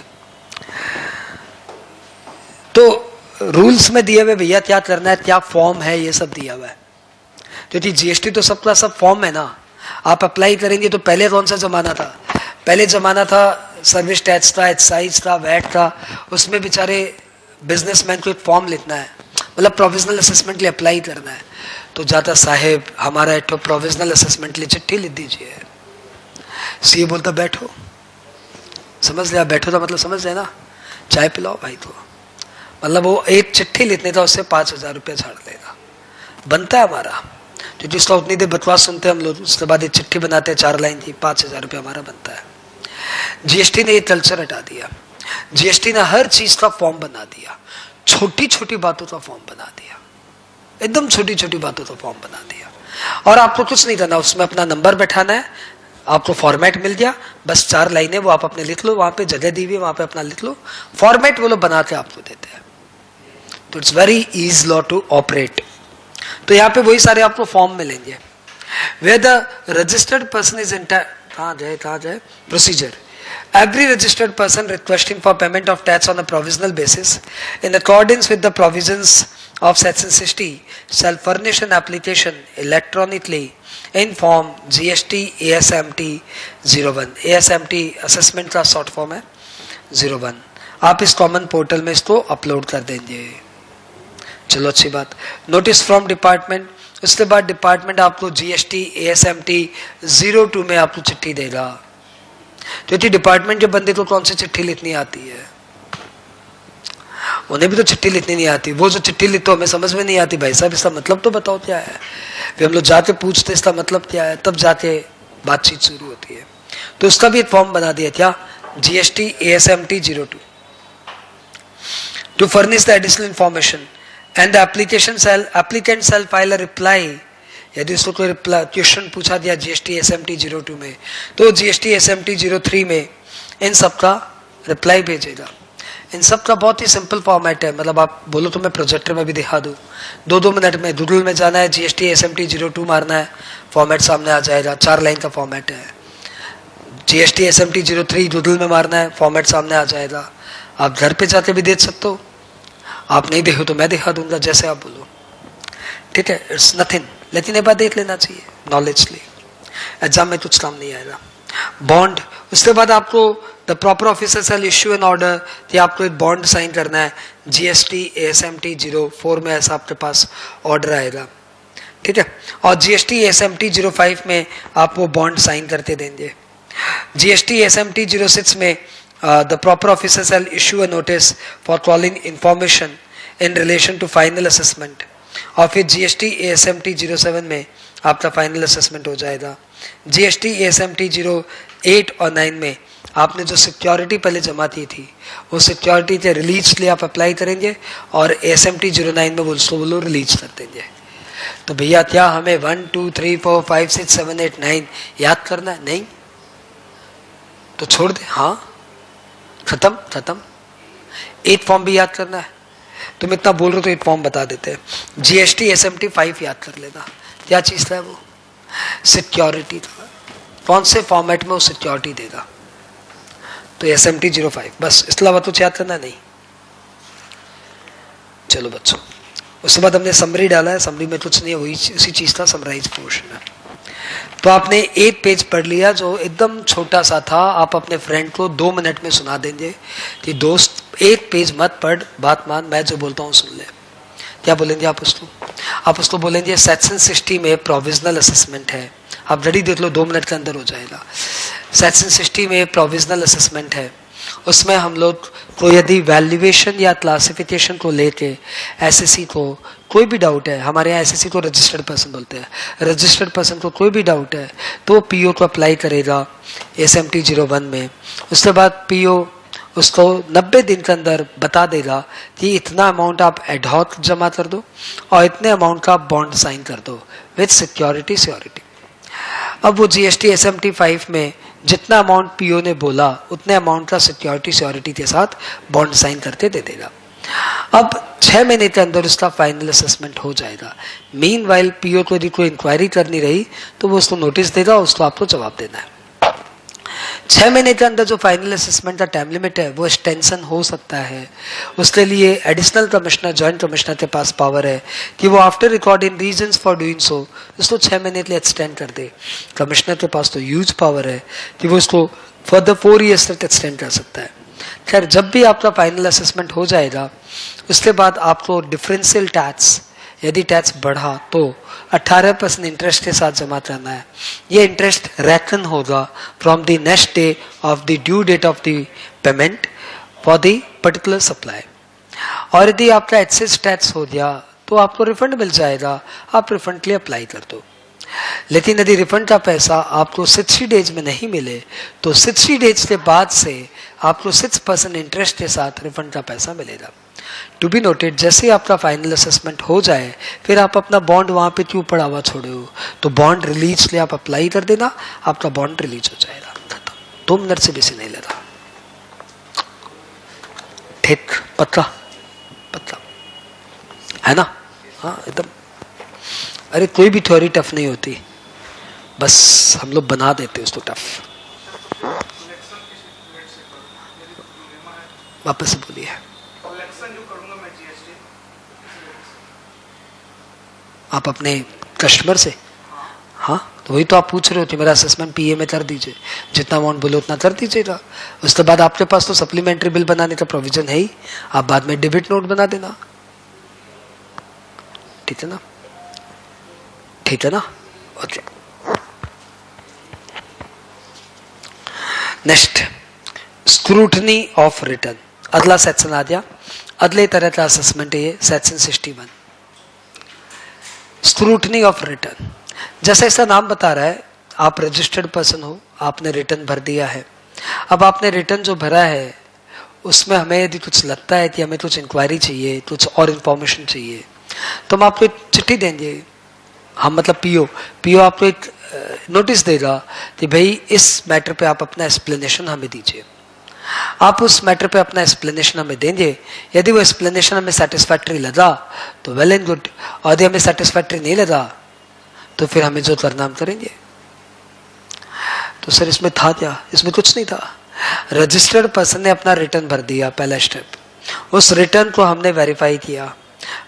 तो रूल्स में दिए हुए भैया क्या करना है, क्या फॉर्म है, ये सब दिया हुआ है. क्योंकि जीएसटी तो सबका सब फॉर्म है ना. आप अप्लाई करेंगे तो पहले कौन सा जमाना था? पहले जमाना था सर्विस टैक्स था, एक्साइज था, वैट था. उसमें बेचारे बिजनेसमैन को एक फॉर्म लिखना है, मतलब प्रोविजनल असेसमेंट के लिए अप्लाई करना है. तो जाता साहेब हमारा एक तो प्रोविजनल असेसमेंट के लिए चिट्ठी लिख दीजिए. सीए बोलता बैठो. समझ लिया? बैठो तो मतलब समझ लिया ना, चाय पिलाओ भाई. तो मतलब वो एक चिट्ठी लिखने था उससे 5,000 रुपया छाड़ देगा. बनता है हमारा. तो जिसका उतनी देर बकवास सुनते हैं हम लोग, उसके बाद एक चिट्ठी बनाते हैं 4 लाइन की, 5,000 रुपया हमारा बनता है. जीएसटी ने ये कल्चर हटा दिया. जीएसटी ने हर चीज का फॉर्म बना दिया. छोटी छोटी बातों का फॉर्म बना दिया. एकदम छोटी छोटी बातों का फॉर्म बना दिया. और आपको कुछ नहीं करना, उसमें अपना नंबर बैठाना है. आपको फॉर्मेट मिल गया, बस 4 लाइनें वो आप अपने लिख लो. वहां पे जगह दी हुई है, वहां पे अपना लिख लो. फॉर्मेट वो लोग बना के आपको देते हैं. तो it's very easy law to operate. तो यहाँ पे वही सारे आपको फॉर्म मिलेंगे. Where the registered person is कहाँ जाए procedure. Every registered person requesting for payment of tax on a provisional basis in accordance with the provisions of section 60 shall furnish an application electronically in form GST ASMT 01. ASMT assessment का short form है 01. आप इस common portal में इसको upload कर देंगे. चलो अच्छी बात. Notice from department. उसके बाद डिपार्टमेंट आपको GST ASMT 02 में आपको चिट्ठी देगा. क्योंकि डिपार्टमेंट के बंदे को कौन सी चिट्ठी लिखनी आती है? उन्हें भी तो चिट्ठी लिखनी नहीं आती. वो जो चिट्ठी लिखते हमें समझ में नहीं आती. भाई साहब इसका मतलब तो बताओ क्या है. फिर हम लोग जाके पूछते इसका मतलब क्या है, तब जाके बातचीत शुरू होती है. तो उसका भी एक फॉर्म बना दिया क्या, GST ASMT 02 to furnish the additional information and the applicant shall file a reply. यदि उसको कोई क्वेश्चन पूछा दिया GST ASMT 02 में, तो GST ASMT 03 में इन सब का रिप्लाई भेजेगा. इन सब का बहुत ही सिंपल फॉर्मेट है. मतलब आप बोलो तो मैं प्रोजेक्टर में भी दिखा दूं. 2 मिनट में गूगल में जाना है, GST ASMT 02 मारना है, फॉर्मेट सामने आ जाएगा. 4 लाइन का फॉर्मेट है. GST ASMT 03 गूगल में मारना है, फॉर्मेट सामने आ जाएगा. आप घर पे जाके भी देख सकते हो. आप नहीं देखो तो मैं दिखा दूंगा, जैसे आप बोलो. ठीक है, इट्स नथिंग. लेकिन एक बार देख लेना चाहिए नॉलेज लिए. एग्जाम में कुछ काम नहीं आएगा. बॉन्ड. उसके बाद आपको the proper officer shall issue an order कि आपको एक बॉन्ड साइन करना है. GST ASMT 04 में ऐसा आपके पास ऑर्डर आएगा. ठीक है. और GST ASMT 05 में आप वो बॉन्ड साइन करते देंगे. GST ASMT 06 में the proper officer shall issue a notice for calling information in relation to final assessment. और फिर GST ASMT 07 में आपका फाइनल असेसमेंट हो जाएगा. GST ASMT 08 और 9 में आपने जो सिक्योरिटी पहले जमा की थी वो सिक्योरिटी के रिलीज के लिए आप अप्लाई करेंगे और ASMT 09 में वो लोग रिलीज कर देंगे. तो भैया क्या हमें 1 2 3 4 5 6 7 8 9 याद करना है? नहीं तो छोड़ दे. हाँ, खत्म. 8 फॉर्म भी याद करना है. तुम इतना बोल रहे हो तो 8 फॉर्म बता देते हैं. GST ASMT 5 याद कर लेना. क्या चीज था वो? सिक्योरिटी था. कौन से फॉर्मेट में वो सिक्योरिटी देगा? तो ASMT 05. बस इसके अलावा कुछ याद करना नहीं. चलो बच्चों, उसके बाद हमने समरी डाला है. समरी में कुछ नहीं है, वही उसी चीज का समराइज पोर्शन है. तो आपने एक पेज पढ़ लिया जो एकदम छोटा सा था, आप अपने फ्रेंड को 2 मिनट में सुना देंगे कि दोस्त एक पेज मत पढ़, बात मान, मैं जो बोलता हूँ सुन ले। क्या बोलेंगे आप उसको? आप उसको बोलेंगे सेक्शन 60 में प्रोविजनल असेसमेंट है, आप रेडी देख लो, 2 मिनट के अंदर हो जाएगा। सेक्शन 60 में प्रोविजनल असेसमेंट है, उसमें हम लोग को यदि वैल्यूएशन या क्लासिफिकेशन को लेके एसएससी को कोई भी डाउट है, हमारे यहाँ एसएससी को रजिस्टर्ड पर्सन बोलते हैं, रजिस्टर्ड पर्सन को कोई भी डाउट है तो पीओ को अप्लाई करेगा एसएमटी 01 में। उसके बाद पीओ उसको 90 दिन के अंदर बता देगा कि इतना अमाउंट आप एडहॉक जमा कर दो और इतने अमाउंट का बॉन्ड साइन कर दो विद सिक्योरिटी श्योरिटी। अब वो जीएसटी एसएमटी 5 में जितना अमाउंट पीओ ने बोला उतने अमाउंट का सिक्योरिटी श्योरिटी के साथ बॉन्ड साइन करके दे देगा। अब 6 महीने के अंदर उसका फाइनल असेसमेंट हो जाएगा। मीनवाइल पीओ को यदि कोई इंक्वायरी करनी रही तो वो उसको नोटिस देगा, उसको आपको जवाब देना है। 6 महीने के अंदर जो फाइनल असेसमेंट का टाइम लिमिट है वो एक्सटेंशन हो सकता है। उसके लिए एडिशनल कमिश्नर, जॉइंट कमिश्नर के पास पावर है कि वो after record in reasons for doing so उसको 6 महीने के लिए एक्सटेंड कर दे। कमिश्नर के पास तो ह्यूज पावर है कि वो उसको फर्दर 4 ईयर्स तक एक्सटेंड कर सकता है। खैर, जब भी आपका फाइनल असेसमेंट हो जाएगा उसके बाद आपको डिफरेंशियल टैक्स, यदि टैक्स बढ़ा तो 18% इंटरेस्ट के साथ जमा करना है। ये इंटरेस्ट रैकन होगा from the next day of the due date of the payment for the particular supply. और यदि आपका एक्सेस टैक्स हो गया तो आपको रिफंड मिल जाएगा, आप रिफंड के लिए अप्लाई कर दो। लेकिन यदि रिफंड का पैसा आपको 60 डेज में नहीं मिले तो 60 डेज के बाद से आपको 6% इंटरेस्ट के साथ रिफंड का पैसा मिलेगा। टू बी नोटेड, जैसे आपका फाइनल असेसमेंट हो जाए फिर आप अपना बॉन्ड वहां पे क्यों पड़ा हुआ छोड़े हो, तो बॉन्ड रिलीज के लिए आप अप्लाई कर देना, आपका बॉन्ड रिलीज हो जाएगा। 2 मिनट से बेसी नहीं लगा। ठीक, पतला पतला है ना? हाँ एकदम। अरे कोई भी थ्योरी टफ नहीं होती, बस हम लोग बना देते उसको टफ। वापस से बोलिए। आप अपने कस्टमर से? हाँ, तो वही तो आप पूछ रहे हो कि मेरा असेसमेंट पीए में कर दीजिए, जितना अमाउंट बोले उतना कर दीजिएगा। उसके बाद आपके पास तो सप्लीमेंट्री बिल बनाने का प्रोविजन है ही, आप बाद में डेबिट नोट बना देना। ठीक है ना? ठीक है ना? Okay. Next, scrutiny of return. अगला सेक्शन आ गया, अगले तरह का असेसमेंट है ये, सेक्शन 61, स्क्रूटनी ऑफ रिटर्न। जैसा इसका नाम बता रहा है, आप रजिस्टर्ड पर्सन हो, आपने रिटर्न भर दिया है। अब आपने रिटर्न जो भरा है उसमें हमें यदि कुछ लगता है कि हमें कुछ इंक्वायरी चाहिए, कुछ और इंफॉर्मेशन चाहिए, तो हम आपको एक चिट्ठी देंगे। हम मतलब पीओ आपको एक नोटिस देगा कि भाई इस मैटर पे आप अपना एक्सप्लेनेशन हमें दीजिए। आप उस मैटर पे अपना एक्सप्लेनेशन हमें देंगे। यदि वो एक्सप्लेनेशन हमें सेटिस्फैक्टरी लगा तो वेल एंड गुड, और यदि हमें सेटिस्फैक्टरी नहीं लगा तो फिर हमें जो करना हम करेंगे। तो सर इसमें था क्या? इसमें कुछ नहीं था। रजिस्टर्ड पर्सन ने अपना रिटर्न भर दिया, पहला स्टेप। उस रिटर्न को हमने वेरीफाई किया।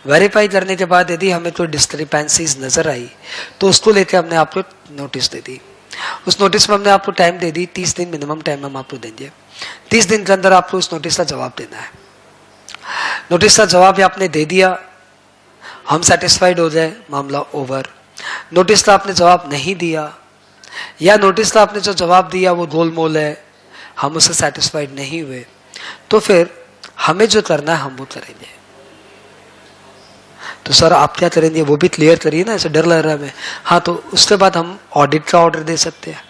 वेरीफाई करने के बाद यदि हमें कोई डिस्क्रिपेंसीज नजर आई तो उसको लेकर हमने आपको नोटिस दे दी। उस नोटिस में हमने आपको टाइम दे दी, 30 दिन मिनिमम टाइम हम आपको देंगे। 30 दिन के अंदर आपको उस नोटिस का जवाब देना है। नोटिस का जवाब आपने दे दिया, हम सेटिस्फाइड हो जाए, मामला ओवर। नोटिस का आपने जवाब नहीं दिया या नोटिस का आपने जो जवाब दिया वो गोलमोल है, हम उससे सेटिस्फाइड नहीं हुए, तो फिर हमें जो करना है हम वो करेंगे। तो सर आप क्या करेंगे वो भी क्लियर करिए ना, ऐसे डर लग रहा है हमें। हाँ, तो उसके बाद हम ऑडिट का ऑर्डर दे सकते हैं।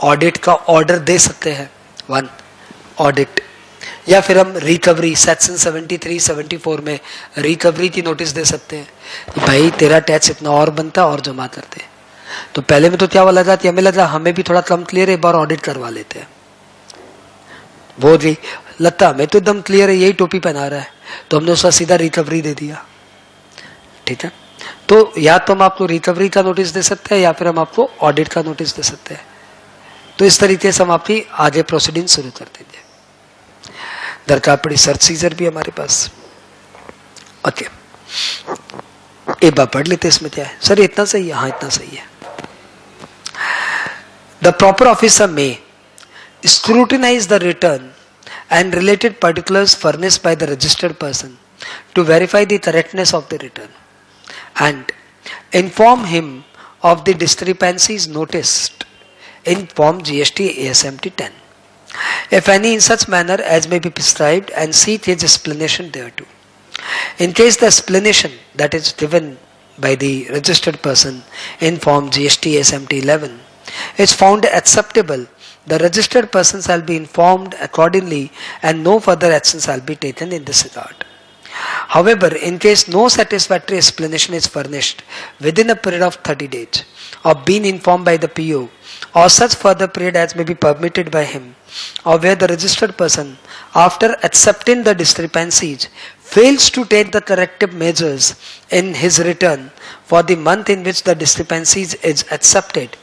ऑडिट का ऑर्डर दे सकते हैं, 1 ऑडिट, या फिर हम रिकवरी सेक्शन 73, 74 में रिकवरी की नोटिस दे सकते हैं कि भाई तेरा टैक्स इतना और बनता और जमा करते। तो पहले में तो क्या लगा कि हमें लगा हमें भी थोड़ा कम क्लियर है, एक बार ऑडिट करवा लेते हैं। वो जी लगता हमें तो एकदम क्लियर है, यही टोपी पहना रहा है, तो हमने उसका सीधा रिकवरी दे दिया। ठीक है, तो या तो हम आपको रिकवरी का नोटिस दे सकते हैं या फिर हम आपको ऑडिट का नोटिस दे सकते हैं। तो इस तरीके से हम आपकी आगे प्रोसीडिंग शुरू कर देंगे। दरकार पड़ी सर्च सीजर भी हमारे पास। ओके, एक बार पढ़ लेते इसमें क्या है। सर इतना सही है? हाँ इतना सही है। The proper officer may scrutinize the return and related particulars furnished by the registered person to verify the correctness of the return and inform him of the discrepancies noticed in Form GST ASMT 10, if any in such manner as may be prescribed, and seek his explanation thereto. In case the explanation that is given by the registered person in Form GST ASMT 11 is found acceptable, the registered person shall be informed accordingly and no further action shall be taken in this regard. However, in case no satisfactory explanation is furnished within a period of 30 days of being informed by the PO, or such further period as may be permitted by him, or where the registered person, after accepting the discrepancies, fails to take the corrective measures in his return for the month in which the discrepancies is accepted,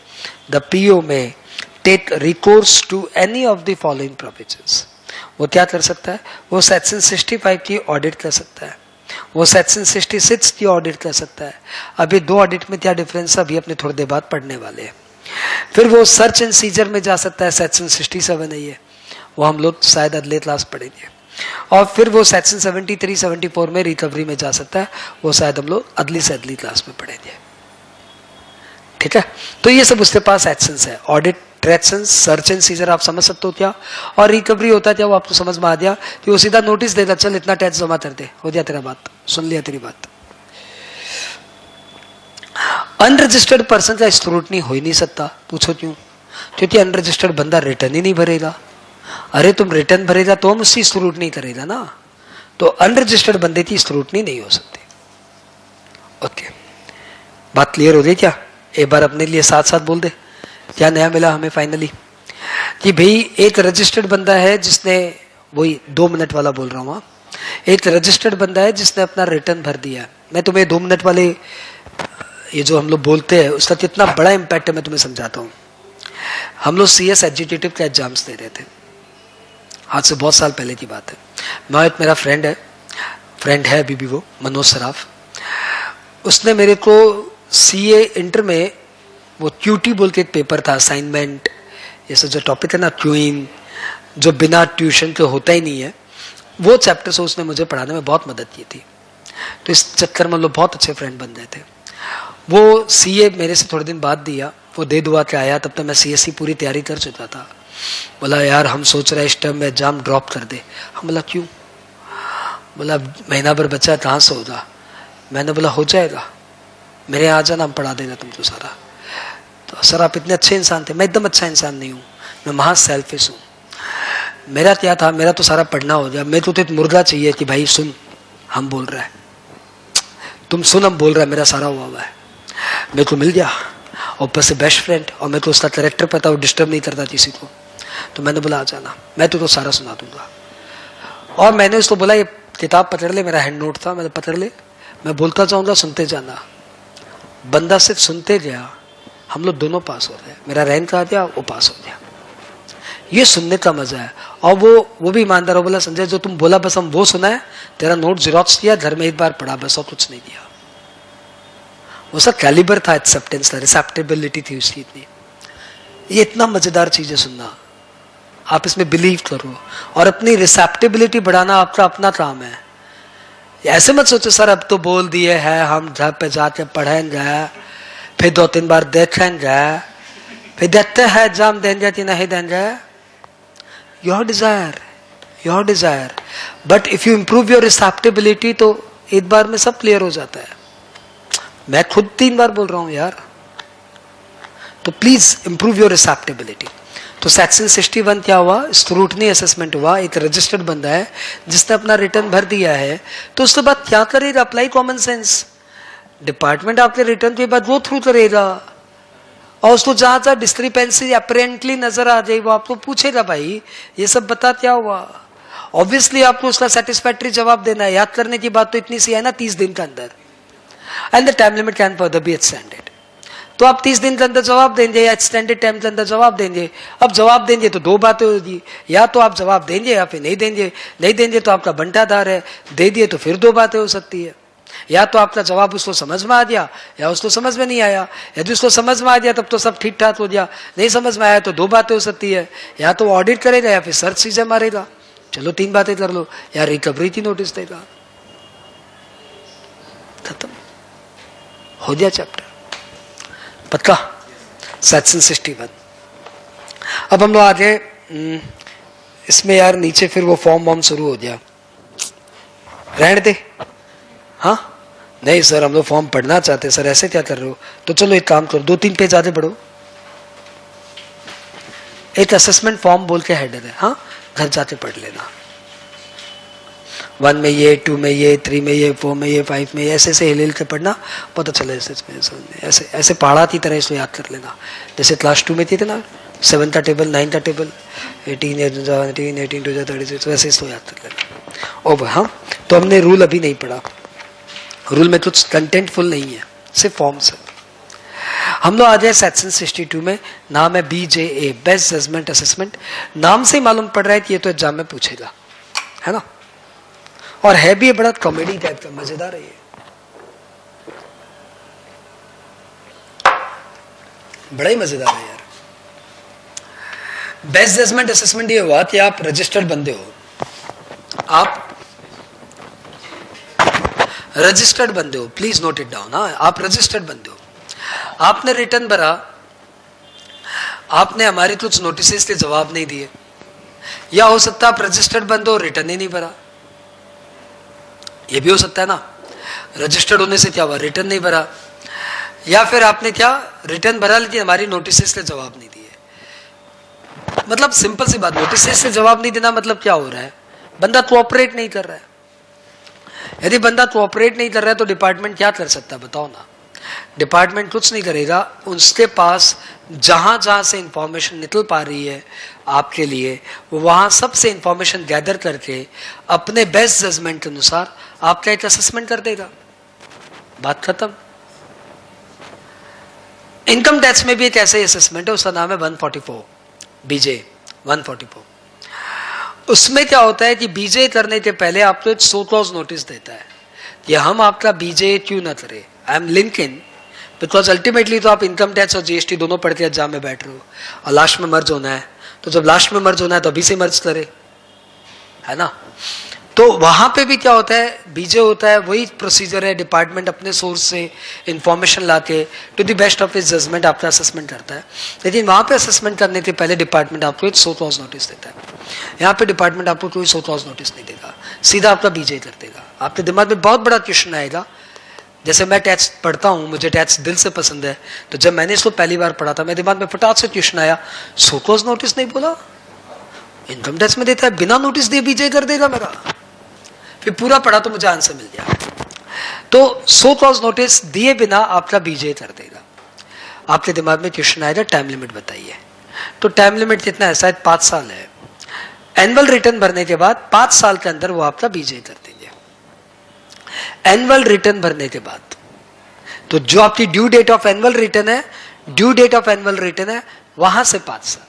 the PO may take recourse to any of the following provisions. वो क्या कर सकता है? वो section 65 की audit कर सकता है, वो सेक्शन 66 की ऑडिट कर सकता है. अभी दो ऑडिट में क्या डिफरेंस है अभी अपने थोड़ी देर बाद पढ़ने वाले हैं. फिर वो सर्च एंड सीजर में जा सकता है, सेक्शन 67 है ये, वो हम लोग शायद अगले क्लास पढ़ेंगे. और फिर वो सेक्शन 73 74 में रिकवरी में जा सकता है, वो शायद हम लोग अगली से अगली क्लास में पढ़ेंगे. ठीक है, तो ये सब उसके पास एक्शंस है. Audit actions, search and seizure आप समझ सकते हो क्या, और रिकवरी होता है क्या वो आपको समझ में आ गया कि वो सीधा नोटिस देगा, चल इतना टैक्स जमा कर दे, हो गया तेरा बात, सुन लिया तेरी बात. अनरजिस्टर्ड पर्सन का स्क्रूटनी हो ही नहीं सकता. पूछो क्यों? क्योंकि अनरजिस्टर्ड बंदा रिटर्न ही नहीं भरेगा. अरे तुम रिटर्न भरेगा तो हम उसकी स्क्रूटनी करेगा ना, तो अनरजिस्टर्ड बंदे की स्क्रूटनी नहीं हो सकती. ओके, बात क्लियर हो गई क्या? एक बार अपने लिए साथ साथ बोल दे क्या नया मिला हमें फाइनली. कि भाई एक रजिस्टर्ड बंदा है जिसने, वही 2 मिनट वाला बोल रहा हूँ, एक रजिस्टर्ड बंदा है जिसने अपना रिटर्न भर दिया. मैं तुम्हें 2 मिनट वाले ये जो हम लोग बोलते हैं उसका कितना बड़ा इम्पैक्ट है मैं तुम्हें समझाता हूँ. हम लोग CS एग्जीक्यूटिव के एग्जाम्स दे रहे थे, आज से बहुत साल पहले की बात है. मैं एक मेरा फ्रेंड है अभी भी, वो मनोज सराफ, उसने मेरे को CA इंटर में वो QT बोल के एक पेपर था, असाइनमेंट, ये सब जो टॉपिक है ना, क्यूइंग, जो बिना ट्यूशन के होता ही नहीं है, वो चैप्टर से उसने मुझे पढ़ाने में बहुत मदद की थी. तो इस चक्कर में हम लोग बहुत अच्छे फ्रेंड बन गए थे. वो CA मेरे से थोड़े दिन बाद दिया, वो दे दुआ के आया, तब तक मैं CSC पूरी तैयारी कर चुका था. बोला यार हम सोच रहे हैं इस टाइम में एग्जाम ड्रॉप कर दे. हम बोला क्यों? बोला महीना भर बचा है, कहाँ से होगा. मैंने बोला हो जाएगा, मेरे यहाँ आ जाना, हम पढ़ा देगा तुमको सारा. तो सर आप इतने अच्छे इंसान थे. मैं एकदम अच्छा इंसान नहीं हूँ, मैं महा सेल्फिश हूँ. मेरा क्या था, मेरा तो सारा पढ़ना हो गया. मैं तो मुर्गा चाहिए कि भाई सुन हम बोल रहे हैं, तुम सुन हम बोल रहे हैं, मेरा सारा हुआ है. मेरे को मिल गया ऊपर से बेस्ट फ्रेंड, और मेरे को उसका कैरेक्टर पता, वो डिस्टर्ब नहीं करता किसी को. तो मैंने बोला आ जाना, मैं तो सारा सुना दूंगा. और मैंने उसको बोला ये किताब पकड़ ले, मेरा हैंड नोट था, मैंने पकड़ ले, मैं बोलता जाऊंगा सुनते जाना. बंदा सिर्फ सुनते गया, हम लोग दोनों पास हो गए. मेरा रैंक आ गया, वो पास हो गया. ये सुनने का मजा है. और वो भी ईमानदार हो, बोला संजय जो तुम बोला बस हम वो सुना है, तेरा नोट जेरॉक्स किया, घर में एक बार पढ़ा, बस और कुछ नहीं दिया. वो सब कैलिबर था, एक्सेप्टेंस था, रिसेप्टेबिलिटी थी उसकी इतनी. ये इतना मजेदार चीज है सुनना, आप इसमें बिलीव करो. और अपनी रिसेप्टेबिलिटी बढ़ाना आपका अपना काम है. ऐसे मत सोचो सर अब तो बोल दिए है, हम घर पे जाके पढ़ेंगे, फिर 2-3 बार देखेंगे, फिर देखते हैं एग्जाम देंगे कि नहीं देंगे. Your desire. But if you improve your receptability तो एक बार में सब क्लियर हो जाता है. मैं खुद 3 बार बोल रहा हूं यार. तो प्लीज इंप्रूव योर रिसेप्टेबिलिटी. तो सेक्शन 61 क्या हुआ, स्क्रूटनी असेसमेंट हुआ. एक रजिस्टर्ड बंदा है जिसने अपना रिटर्न भर दिया है, तो उसके बाद क्या करेगा, अप्लाई कॉमन सेंस. डिपार्टमेंट आपके रिटर्न के बाद वो थ्रू करेगा, और उसको जहां जहां डिस्क्रिपेंसी अपेरेंटली नजर आ जाए वो आपको पूछेगा भाई ये सब बता क्या हुआ. ऑब्वियसली आपको उसका सेटिस्फैक्टरी जवाब देना है. याद करने की बात तो इतनी सी है ना, 30 दिन के अंदर, and the time limit can further be extended. तो आप 30 दिन के अंदर जवाब देंगे या एक्सटेंडेड टाइम के अंदर जवाब देंगे. अब जवाब देंगे तो 2 बातें होगी, या तो आप जवाब देंगे या फिर नहीं देंगे. नहीं देंगे तो आपका बंटाधार है, दे दिए तो फिर 2 बातें हो सकती है. या तो आपका जवाब उसको समझ में आ गया या उसको समझ में नहीं आया। यदि उसको समझ में आ गया तब तो सब ठीक ठाक हो गया, नहीं समझ में आया तो दो बातें हो सकती है, या तो ऑडिट करेगा या फिर सर्च चीजें मारेगा, चलो तीन बातें कर लो, या रिकवरी की नोटिस देगा, खत्म हो गया चैप्टर। पक्का? सेक्शन 61। अब हम लोग आगे इसमें यार नीचे फिर वो फॉर्म वॉर्म शुरू हो गया, रहने दे। हाँ नहीं सर हम लोग फॉर्म पढ़ना चाहते हैं सर, ऐसे क्या कर रहे हो? तो चलो एक काम करो, 2-3 पेज आगे बढ़ो। एक असेसमेंट फॉर्म बोल के हेडर है, हाँ घर जाके पढ़ लेना। 1 में ये, 2 में ये, 3 में ये, 4 में ये, 5 में ये, ऐसे ऐसे हिल के पढ़ना, पता चले ऐसे ऐसे पढ़ा की तरह इसको याद कर लेना। जैसे क्लास 2 में थी ना 7 का टेबल, 9 का टेबल, 18 to 36, वैसे इसको याद कर लेना। ओवर। हाँ तो हमने रूल अभी नहीं पढ़ा, रूल में कुछ कंटेंटफुल नहीं है, सिर्फ फॉर्म्स है। हम लोग आ जाए सेक्शन 62 में, नाम है BJA, बेस्ट जजमेंट असेसमेंट। नाम से ही मालूम पड़ रहा है कि ये तो एग्जाम में पूछेगा, है ना, और है भी बड़ा कॉमेडी टाइप का, मजेदार है ये। बड़ा ही मजेदार है यार। बेस्ट जजमेंट असेसमेंट ये हुआ कि आप रजिस्टर्ड बंदे हो, आप रजिस्टर्ड बंदे हो, प्लीज नोट इट डाउन। हाँ आप रजिस्टर्ड बंदे हो, आपने रिटर्न भरा, आपने हमारी कुछ नोटिस के जवाब नहीं दिए, या हो सकता है आप रजिस्टर्ड बंदे हो रिटर्न ही नहीं भरा, ये भी हो सकता है ना। रजिस्टर्ड होने से क्या हुआ, रिटर्न नहीं भरा, या फिर आपने क्या रिटर्न भरा लेकिन हमारी नोटिस के जवाब नहीं दिए। मतलब सिंपल सी बात, नोटिस से जवाब नहीं देना मतलब क्या हो रहा है, बंदा कोऑपरेट नहीं कर रहा है। यदि बंदा कोऑपरेट नहीं कर रहा है तो डिपार्टमेंट क्या कर सकता है बताओ ना। डिपार्टमेंट कुछ नहीं करेगा, उसके पास जहां जहां से इंफॉर्मेशन निकल पा रही है आपके लिए, वहां सबसे इंफॉर्मेशन गैदर करके अपने बेस्ट जजमेंट के अनुसार आपका एक असेसमेंट कर देगा, बात खत्म। इनकम टैक्स में भी एक ऐसा ही असेसमेंट है, उसका नाम है 144, BJ 144। उसमें क्या होता है कि BJ करने के पहले आपको एक शो कॉज नोटिस देता है कि हम आपका BJ क्यों ना करें। I am linking because ultimately तो आप इनकम टैक्स और GST दोनों पढ़ के एग्जाम में बैठ रहे हो और लास्ट में मर्ज होना है, तो जब लास्ट में मर्ज होना है तो अभी से मर्ज करे, है ना। तो वहां पे भी क्या होता है, BJ होता है, वही प्रोसीजर है, डिपार्टमेंट अपने सोर्स से इंफॉर्मेशन लाके to the best of its judgement आपका असेसमेंट करता है। लेकिन वहां पे असेसमेंट करने के पहले डिपार्टमेंट आपको एक शो क्लॉज नोटिस देता है। यहाँ पे डिपार्टमेंट आपको कोई शो क्लॉज नोटिस नहीं देगा, सीधा आपका BJ कर देगा। आपके दिमाग में बहुत बड़ा क्वेश्चन आएगा, जैसे मैं टैक्स पढ़ता हूँ, मुझे टैक्स दिल से पसंद है, तो जब मैंने इसको पहली बार पढ़ा था मेरे दिमाग में फटाक से क्वेश्चन आया, शो क्लॉज नोटिस नहीं बोला, इनकम टैक्स में देता है, बिना नोटिस दिए BJ कर देगा मेरा। फिर पूरा पढ़ा तो मुझे आंसर मिल गया। तो शो क्लॉज नोटिस दिए बिना आपका BJ कर देगा। आपके दिमाग में क्वेश्चन आएगा टाइम लिमिट बताइए, तो टाइम लिमिट कितना है, शायद 5 साल है। एनुअल रिटर्न भरने के बाद 5 साल के अंदर वो आपका BJ कर देंगे। एनुअल रिटर्न भरने के बाद तो जो आपकी due date of annual return है, due date of annual return है, वहां से 5 साल।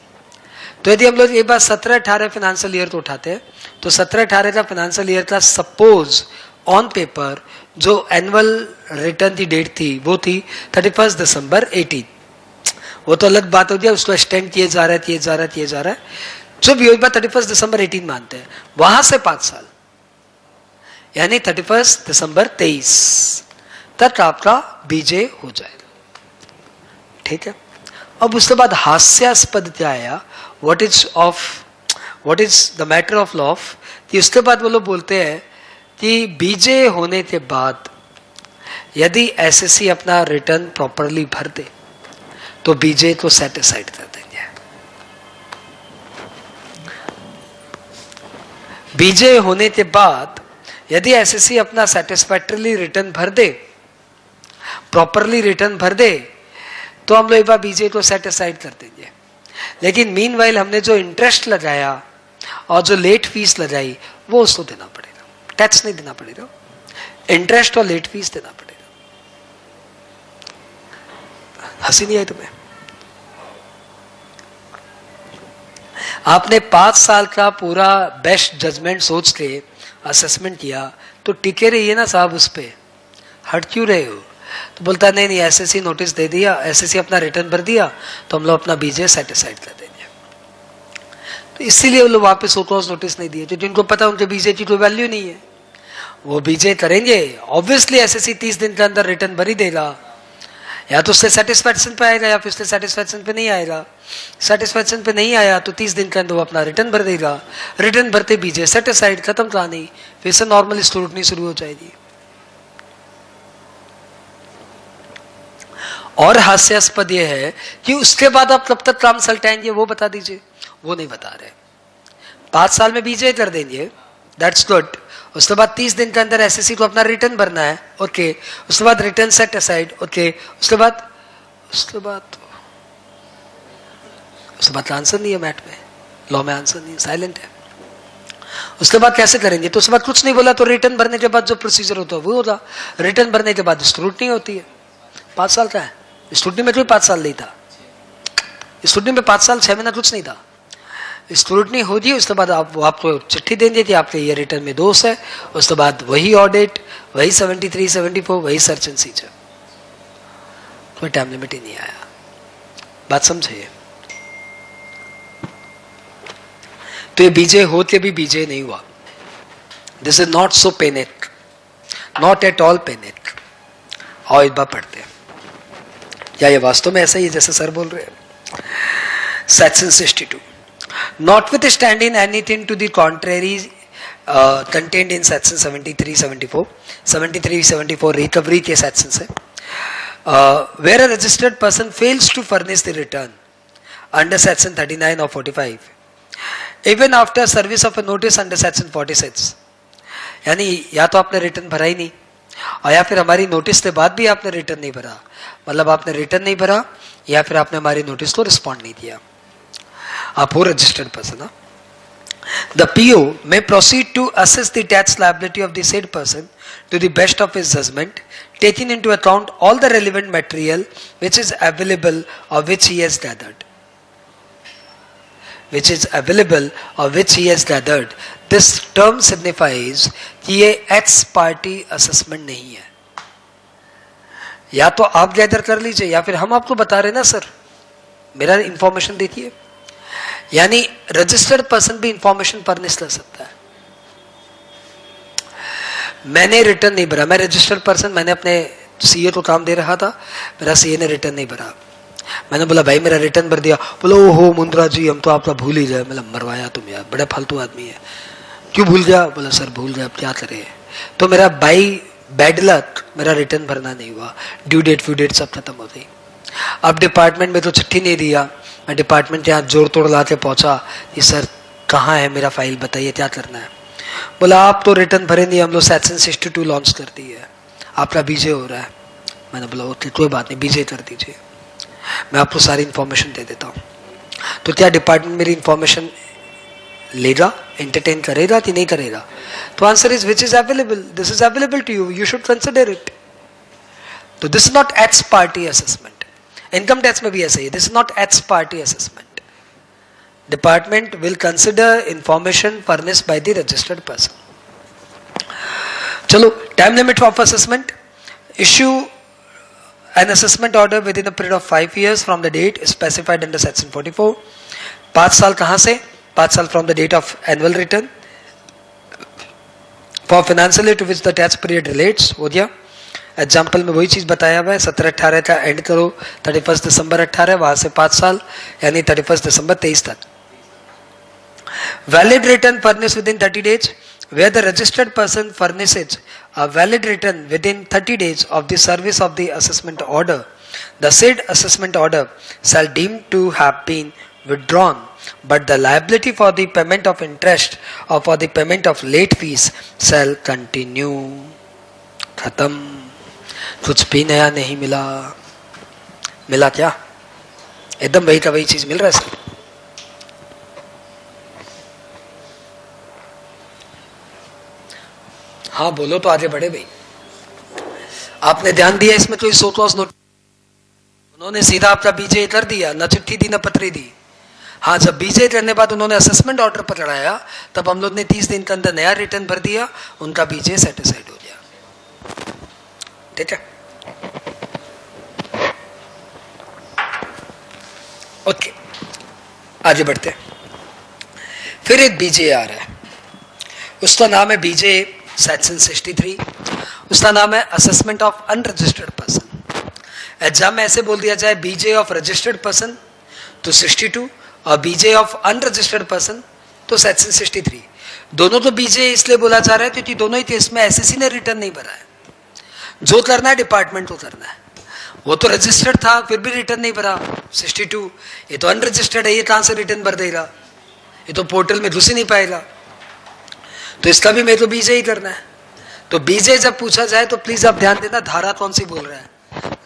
तो यदि हम लोग एक बार 17-18 फाइनेंशियल ईयर तो उठाते हैं, तो 17-18 का फाइनेंशियल ईयर का सपोज ऑन पेपर जो एनुअल रिटर्न की डेट थी वो थी 31 दिसंबर 18। वो तो अलग बात हो गया, उसको एक्सटेंड किए जा रहा है, जो भी एक बार 31 दिसंबर 18 मानते हैं, वहां से 5 साल यानी 31 दिसंबर 23 तक आपका BJ हो जाएगा, ठीक है। अब उसके बाद हास्यास्पद क्या आया, what is the matter of law, कि उसके बाद वो लोग बोलते हैं कि BJ होने के बाद यदि SSC अपना रिटर्न प्रॉपरली भर दे तो BJ को सेट असाइड कर देंगे। BJ होने के बाद यदि SSC अपना सेटिस्फैक्टरली रिटर्न भर दे, प्रॉपरली रिटर्न भर दे, तो हम लोग एक बार BJ को सेट असाइड कर देंगे। लेकिन मीनवाइल हमने जो इंटरेस्ट लगाया और जो लेट फीस लगाई वो उसको देना पड़ेगा, टैक्स नहीं देना पड़ेगा, इंटरेस्ट और लेट फीस देना पड़ेगा। हंसी नहीं आई तुम्हें? आपने 5 साल का पूरा बेस्ट जजमेंट सोच के असेसमेंट किया, तो टिके रहिए ना साहब उस पे। हट क्यों रहे हो? तो बोलता नहीं नहीं, एसएससी नोटिस दे दिया, एसएससी अपना रिटर्न भर दिया, तो हम लोग अपना बीजे सेट असाइड कर देंगे। तो इसीलिए वो लोग वापस शो कॉज नोटिस नहीं दिए। तो जिनको पता है उनके बीजे की कोई वैल्यू नहीं है, वो बीजे करेंगे। ऑब्वियसली एसएससी 30 दिन के अंदर रिटर्न भर ही देगा, या तो उससे सेटिस्फैक्शन पे आएगा या फिर उससे सेटिस्फैक्शन पे नहीं आएगा। सेटिस्फैक्शन पे नहीं आया तो 30 दिन के अंदर वो अपना रिटर्न भर देगा। रिटर्न भरते बीजे सेट असाइड, खत्म कहानी, फिर से नॉर्मल स्क्रूटनी शुरू हो जाएगी। और हास्यास्पद ये है कि उसके बाद आप कब तक काम सलटाएंगे वो बता दीजिए, वो नहीं बता रहे। 5 साल में बीजे कर देंगे, दैट्स गुड। उसके बाद 30 दिन के अंदर एसएससी को अपना रिटर्न भरना है, ओके। उसके बाद रिटर्न सेट असाइड, ओके। उसके बाद आंसर नहीं है, मैट में लॉ में आंसर नहीं है, साइलेंट है। उसके बाद कैसे करेंगे? तो उसके बाद कुछ नहीं बोला तो रिटर्न भरने के बाद जो प्रोसीजर होता है वो होगा। रिटर्न भरने के बाद स्क्रूटनी होती है। 5 साल का है स्क्रूटनी में, कोई 5 साल नहीं था स्क्रूटनी में। 5 साल 6 महीना कुछ नहीं था। स्क्रूटनी होती है, उसके बाद आपको चिट्ठी देंगे कि आपके ये रिटर्न में दोष है। उसके बाद वही ऑडिट, वही 73, 74, वही सर्च एंड सीजर, कोई टाइम लिमिट ही नहीं आया। बात समझिए। तो ये बीजे होते भी बीजे नहीं हुआ। This is not so panic, not at all panic. और एक बार पढ़ते हैं, या ये वास्तव में ऐसा ही है जैसे सर बोल रहे हैं। Section 62, notwithstanding anything to the contrary contained in section 73, 74, 73, 74 recovery के sections है, where a registered person fails to furnish the return under section 39 or 45, even after service of a notice under section 46, यानी या तो आपने return भरा ही नहीं, और या फिर हमारी नोटिस के बाद भी आपने रिटर्न नहीं भरा, मतलब आपने रिटर्न नहीं भरा या फिर आपने हमारी नोटिस को रिस्पॉन्ड नहीं किया, आप हो registered person. The PO may proceed to assess the tax liability of the said person to the best of his judgment, taking into account all the relevant material which is available or which he has gathered. This term signifies कि ये ex party assessment नहीं है। या तो आप gather कर लीजिए या फिर हम आपको बता रहे ना सर, मेरा इंफॉर्मेशन देखिए। यानी रजिस्टर्ड पर्सन भी इंफॉर्मेशन फर्निश कर सकता है। मैंने रिटर्न नहीं भरा, मैं रजिस्टर्ड पर्सन, मैंने अपने सीए को काम दे रहा था, मेरा सीए ने रिटर्न नहीं भरा। मैंने बोला भाई मेरा रिटर्न भर दिया। बोला ओहो मुंद्रा जी हम तो आपका भूल ही गए। मतलब मरवाया तुम यार, बड़ा फालतू आदमी है, क्यों भूल गया? बोला सर भूल गया, अब क्या करे। तो मेरा बाई बैड लक मेरा रिटर्न भरना नहीं हुआ, ड्यू डेट फ्यू डेट सब खत्म हो गई। अब डिपार्टमेंट में तो चिट्ठी नहीं दिया, मैं डिपार्टमेंट के यहाँ जोड़ तोड़ लाते पहुंचा कि सर कहाँ है मेरा फाइल, बताइए क्या करना है। बोला आप तो रिटर्न भरे नहीं, हम लोग सेक्शन 62 लॉन्च कर दी है, आपका बीजे हो रहा है। मैंने बोला ओके कोई बात नहीं, बीजे कर दीजिए, मैं आपको सारी इंफॉर्मेशन दे देता हूँ। तो क्या डिपार्टमेंट मेरी इंफॉर्मेशन लेगा, एंटरटेन करेगा कि नहीं करेगा? तो answer is which is available, this is available to you, you should consider it. तो this is not ex parte assessment. Income tax में भी ऐसा ही, this is not ex parte assessment. Department will consider information furnished by the registered person. चलो, time limit of assessment, issue an assessment order within a period of 5 years from the date specified under section 44. 5 साल कहां से? 5 साल from the date of annual return for financial year to which the tax period relates. हो गया। Example में वही चीज बताया हुआ है, 17-18 का एंड करो 31 दिसंबर 18, वहां से 5 साल यानी 31 दिसंबर 23 तक। Valid return furnished within 30 days, where the registered person furnishes a valid return within 30 days of the service of the assessment order, the said assessment order shall deem to have been withdrawn, but the liability for the payment of interest or for the payment of late fees shall continue. खत्म, कुछ भी नया नहीं मिला। मिला क्या? एकदम वही का वही चीज मिल रहा है सर। हाँ बोलो तो आगे बढ़े भाई। आपने ध्यान दिया इसमें कोई सो क्लॉज नोट, उन्होंने सीधा आपका बीजे कर दिया, न चिट्ठी दी न पत्री दी। हाँ जब बीजे करने बाद उन्होंने असेसमेंट ऑर्डर पर चढ़ाया तब हम लोग ने 30 दिन के अंदर नया रिटर्न भर दिया, उनका बीजे सेटिस्फाइड हो गया। ठीक है, ओके आगे बढ़ते हैं। फिर एक बीजे आ रहा है, उसका नाम है बीजे सेक्शन 63, उसका नाम है assessment of unregistered person. Exam में ऐसे बोल दिया जाए बीजे ऑफ रजिस्टर्ड पर्सन तो 62 और बीजे ऑफ अनरजिस्टर्ड पर्सन तो सेक्शन 63। दोनों तो बीजे इसलिए बोला जा रहा है क्योंकि दोनों ही केस में एसएससी ने रिटर्न नहीं भरा है। जो करना है डिपार्टमेंट को करना है, वो तो रजिस्टर्ड था फिर भी रिटर्न नहीं भरा 62, ये तो अनरजिस्टर्ड है, ये कहां से रिटर्न भर देगा, ये तो पोर्टल में घुस ही नहीं पाएगा, तो इसका भी मैं तो बीजे ही करना है। तो बीजे जब पूछा जाए तो प्लीज आप ध्यान देना धारा कौन सी बोल रहा है,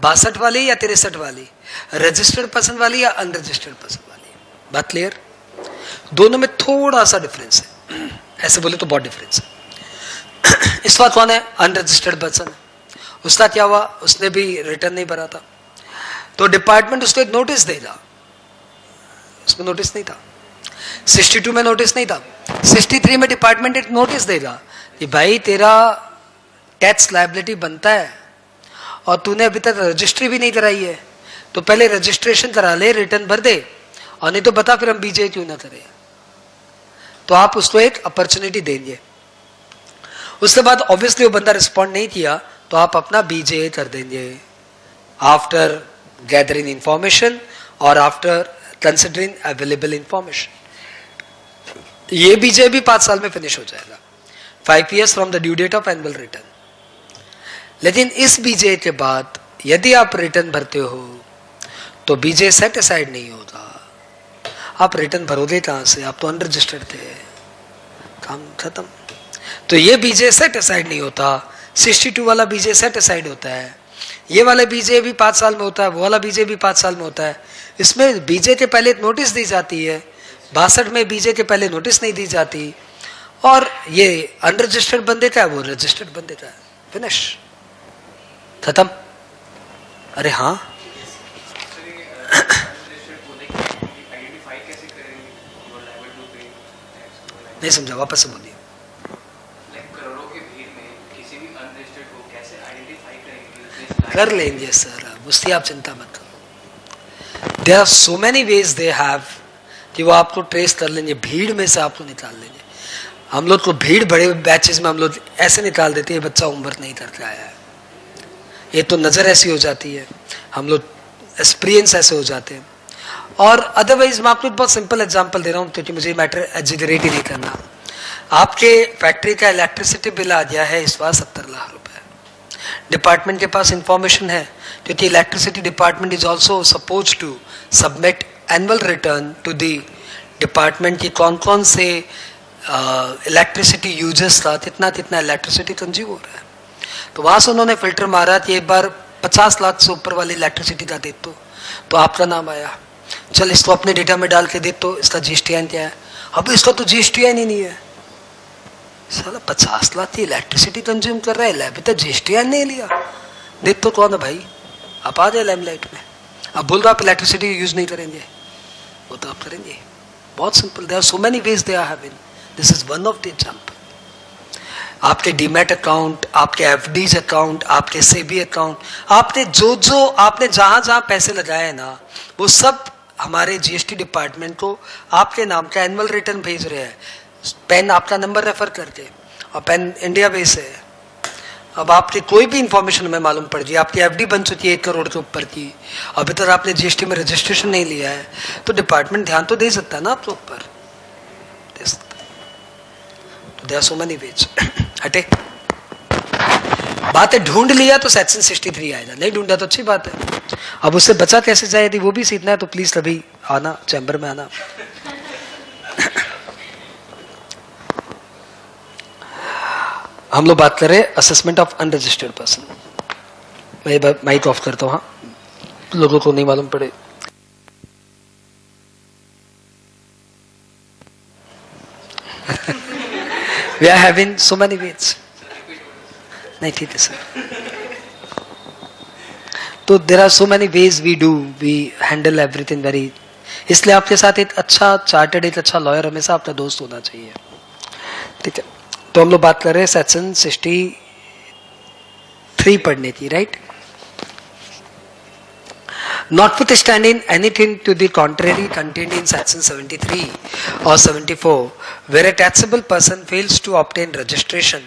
62 वाली या 63 वाली, रजिस्टर्ड पर्सन वाली या अनरजिस्टर्ड पर्सन वाली। बात क्लियर? दोनों में थोड़ा सा डिफरेंस है, ऐसे बोले तो बहुत डिफरेंस है। इस बात कौन है, अनरजिस्टर्ड पर्सन है, उसका क्या हुआ, उसने भी रिटर्न नहीं भरा था, तो डिपार्टमेंट उसको एक नोटिस देगा, उसमें नोटिस नहीं था, 62 में नोटिस नहीं था, 63 में डिपार्टमेंट एक नोटिस देगा कि भाई तेरा टैक्स लायबिलिटी बनता है और तूने अभी तक रजिस्ट्री भी नहीं कराई है, तो पहले रजिस्ट्रेशन करा ले, रिटर्न भर दे, और नहीं तो बता फिर हम बीजे क्यों ना करें। तो आप उसको एक अपॉर्चुनिटी देंगे। उसके बाद ऑब्वियसली वो बंदा रिस्पॉन्ड नहीं किया तो आप अपना बीजे कर देंगे आफ्टर गैदरिंग इंफॉर्मेशन और आफ्टर कंसिडरिंग अवेलेबल इंफॉर्मेशन। ये बीजे भी 5 साल में फिनिश हो जाएगा, 5 years from the due date of annual return. लेकिन इस बीजे के बाद यदि आप रिटर्न भरते हो तो बीजे सेट असाइड नहीं होता, आप रिटर्न भरोगे कहां से, आप तो अनरजिस्टर्ड थे, काम खत्म। तो ये बीजे सेट असाइड नहीं होता, 62 वाला बीजे सेट असाइड होता है, ये वाला बीजे भी 5 साल में होता है, वो वाला बीजे भी 5 साल में होता है। इसमें बीजे के पहले नोटिस दी जाती है, 62 में बीजे के पहले नोटिस नहीं दी जाती, और ये अनरजिस्टर्ड बन देता है, वो रजिस्टर्ड बन देता है, फिनिश, खत्म। अरे हाँ नहीं समझा, वापस से बोलिए। कर लेंगे सर, उसकी आप चिंता मत करो। There are so many ways they have कि वो आपको ट्रेस कर लेंगे, भीड़ में से आपको निकाल लेंगे। हम लोग को भीड़ बड़े बैचेस में हम लोग ऐसे निकाल देते हैं, बच्चा होमवर्क नहीं करके आया है, ये तो नजर ऐसी हो जाती है, हम लोग एक्सपीरियंस ऐसे हो जाते हैं। और अदरवाइज मैं आपको बहुत सिंपल एग्जांपल दे रहा हूँ क्योंकि मुझे मैटर एग्जिगरेट ही नहीं करना। आपके फैक्ट्री का इलेक्ट्रिसिटी बिल आ गया है इस बार 70 लाख रुपए, डिपार्टमेंट के पास इंफॉर्मेशन है क्योंकि electricity department is also suppose to submit annual return to the department की कौन कौन से इलेक्ट्रिसिटी यूजेस था, कितना कितना इलेक्ट्रिसिटी कंज्यूम हो रहा है। तो वहां से उन्होंने फिल्टर मारा कि एक बार 50 लाख से ऊपर वाली इलेक्ट्रिसिटी का दे तो आपका नाम आया, चल इसको अपने डेटा में डाल के दे तो इसका जीएसटीआईएन क्या है, अब इसका तो जीएसटीआईएन ही नहीं है, साला 50 लाख की इलेक्ट्रिसिटी कंज्यूम कर रहा है, अभी तक जीएसटीआईएन नहीं लिया, देख तो कौन है भाई, आप आ जाए लाइमलाइट में। अब बोल रहे आप इलेक्ट्रिसिटी यूज नहीं करेंगे, वो तो आप करेंगे, बहुत simple, there are so many ways they are having, this is one of the example. आपके डीमैट अकाउंट, आपके एफडीज अकाउंट, आपके सेबी अकाउंट, आपने जो आपने जहां जहां पैसे लगाए ना, वो सब हमारे जीएसटी डिपार्टमेंट को आपके नाम का एनुअल रिटर्न भेज रहे हैं, पेन आपका नंबर रेफर करके, और पेन इंडिया बेस है। अब आपकी कोई भी इंफॉर्मेशन हमें मालूम पड़ गई, आपकी एफडी बन चुकी है 1 करोड़ के ऊपर की, अभी तक आपने जीएसटी में रजिस्ट्रेशन नहीं लिया है, तो डिपार्टमेंट ध्यान तो दे सकता है ना आपके ऊपर, दे सकता है। तो there are so many ways. हटे बात है, ढूंढ लिया तो सेक्शन 63 आएगा, नहीं ढूंढा तो अच्छी बात है। अब उससे बचा कैसे जाए, यदि वो भी सीखना है तो प्लीज कभी आना, चैम्बर में आना। हम लोग बात करें असेसमेंट ऑफ अनरजिस्टर्ड पर्सन। मैं माइक ऑफ करता हूँ, हाँ, लोगों को नहीं मालूम पड़े। We are having so many ways. नहीं ठीक है सर, तो there are so many ways we handle everything very, इसलिए आपके साथ एक अच्छा चार्टर्ड, एक अच्छा लॉयर हमेशा आपका दोस्त होना चाहिए, ठीक है। तो हम लोग बात कर रहे हैं सेक्शन 63 3 पढ़नी थी, right? Notwithstanding anything to the contrary contained in section 73 or 74, where a taxable person fails to obtain registration,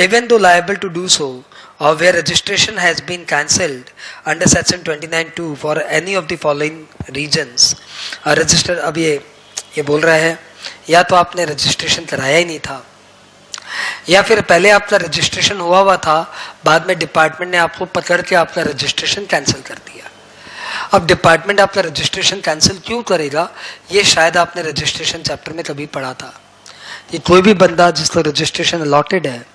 even though liable to do so, or where registration has been cancelled under section 29(2) for any of the following reasons, register, अब ये बोल रहा है या तो आपने registration कराया ही नहीं था, या फिर पहले आपका रजिस्ट्रेशन हुआ था, बाद में डिपार्टमेंट ने आपको पकड़ के आपका रजिस्ट्रेशन कैंसिल कर दिया। अब डिपार्टमेंट आपका रजिस्ट्रेशन कैंसिल क्यों करेगा, ये शायद आपने रजिस्ट्रेशन चैप्टर में कभी पढ़ा था कि कोई भी बंदा जिसको रजिस्ट्रेशन अलॉटेड है,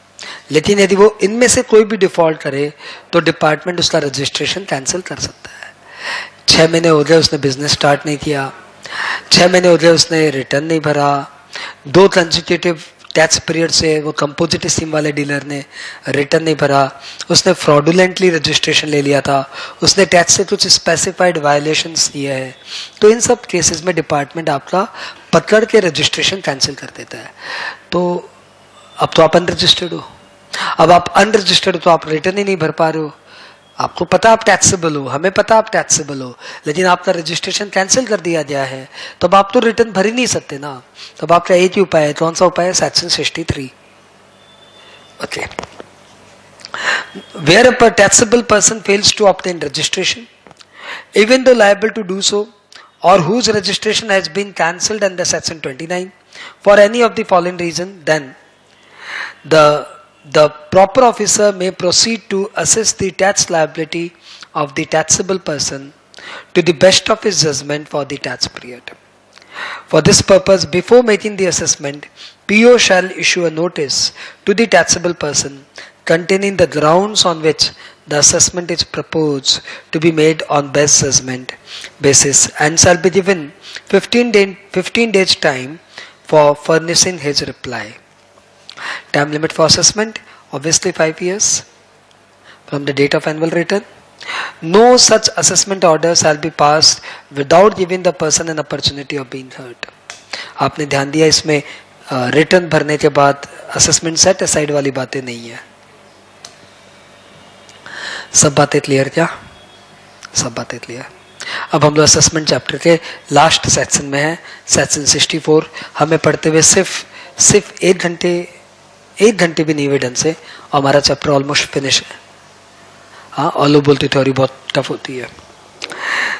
लेकिन यदि वो इनमें से कोई भी डिफॉल्ट करे तो डिपार्टमेंट उसका रजिस्ट्रेशन कैंसिल कर सकता है। 6 महीने हो गए उसने बिजनेस स्टार्ट नहीं किया, 6 महीने हो गए उसने रिटर्न नहीं भरा, 2 कंसेक्यूटिव टैक्स पीरियड से वो कंपोजिट स्कीम वाले डीलर ने रिटर्न नहीं भरा, उसने फ्रॉडुलेंटली रजिस्ट्रेशन ले लिया था, उसने टैक्स से कुछ स्पेसिफाइड वायलेशंस किए हैं, तो इन सब केसेस में डिपार्टमेंट आपका पकड़ के रजिस्ट्रेशन कैंसिल कर देता है। तो अब तो आप अनरजिस्टर्ड हो, अब आप अनरजिस्टर्ड हो तो आप रिटर्न ही नहीं भर पा रहे हो, आपको पता आप टैक्सेबल हो, हमें पता आप टैक्सेबल हो, लेकिन आपका रजिस्ट्रेशन कैंसिल कर दिया गया है, तब आप तो रिटर्न भर ही नहीं सकते ना। तब आपका एक ही उपाय है, कौन सा उपाय है? Section 63। Okay, where a taxable person fails to obtain registration even though liable to do so और whose registration has been cancelled under section 29 for any of the following reason, then the proper officer may proceed to assess the tax liability of the taxable person to the best of his judgment for the tax period. For this purpose, before making the assessment, PO shall issue a notice to the taxable person containing the grounds on which the assessment is proposed to be made on best judgment basis and shall be given 15 days time for furnishing his reply. Time limit for assessment, obviously 5 years from the date of annual return. No such assessment order shall be passed without giving the person an opportunity of being heard. आपने ध्यान दिया, इसमें return भरने के बाद assessment set aside वाली बातें नहीं है। सब बातें क्लियर क्या? सब बातें क्लियर। अब हम लोग असेसमेंट चैप्टर के लास्ट सेक्शन में है, सेक्शन 64। हमें पढ़ते हुए सिर्फ 1 घंटे भी नहीं हुए ढंग से, और हमारा चैप्टर ऑलमोस्ट फिनिश है। हाँ, ऑलो बोलती थ्योरी बहुत टफ होती है।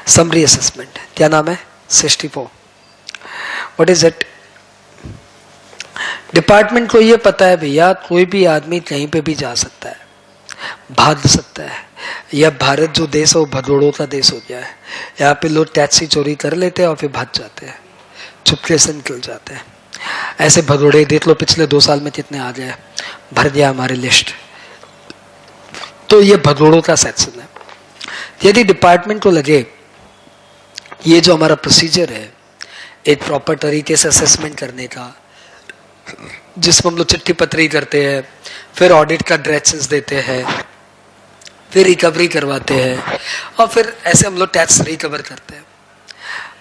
समरी असेसमेंट, क्या नाम है? 64। What is it? डिपार्टमेंट को ये पता है भैया, कोई भी आदमी कहीं पे भी जा सकता है, भाग सकता है। यह भारत जो देश है वो भगोड़ों का देश हो गया है। यहाँ पे लोग टैक्सी चोरी कर लेते हैं और फिर भाग जाते हैं, चुपके से निकल जाते हैं। ऐसे भगोड़े देख लो, पिछले 2 साल में कितने आ गए, भर गया हमारी लिस्ट। तो ये भगोड़ों का सेक्शन है। यदि डिपार्टमेंट को लगे ये जो हमारा प्रोसीजर है एक प्रॉपर तरीके से असेसमेंट करने का, जिसमें हम लोग चिट्ठी पत्री करते हैं, फिर ऑडिट का डायरेक्शंस देते हैं, फिर रिकवरी करवाते हैं, और फिर ऐसे हम लोग टैक्स रिकवर करते हैं,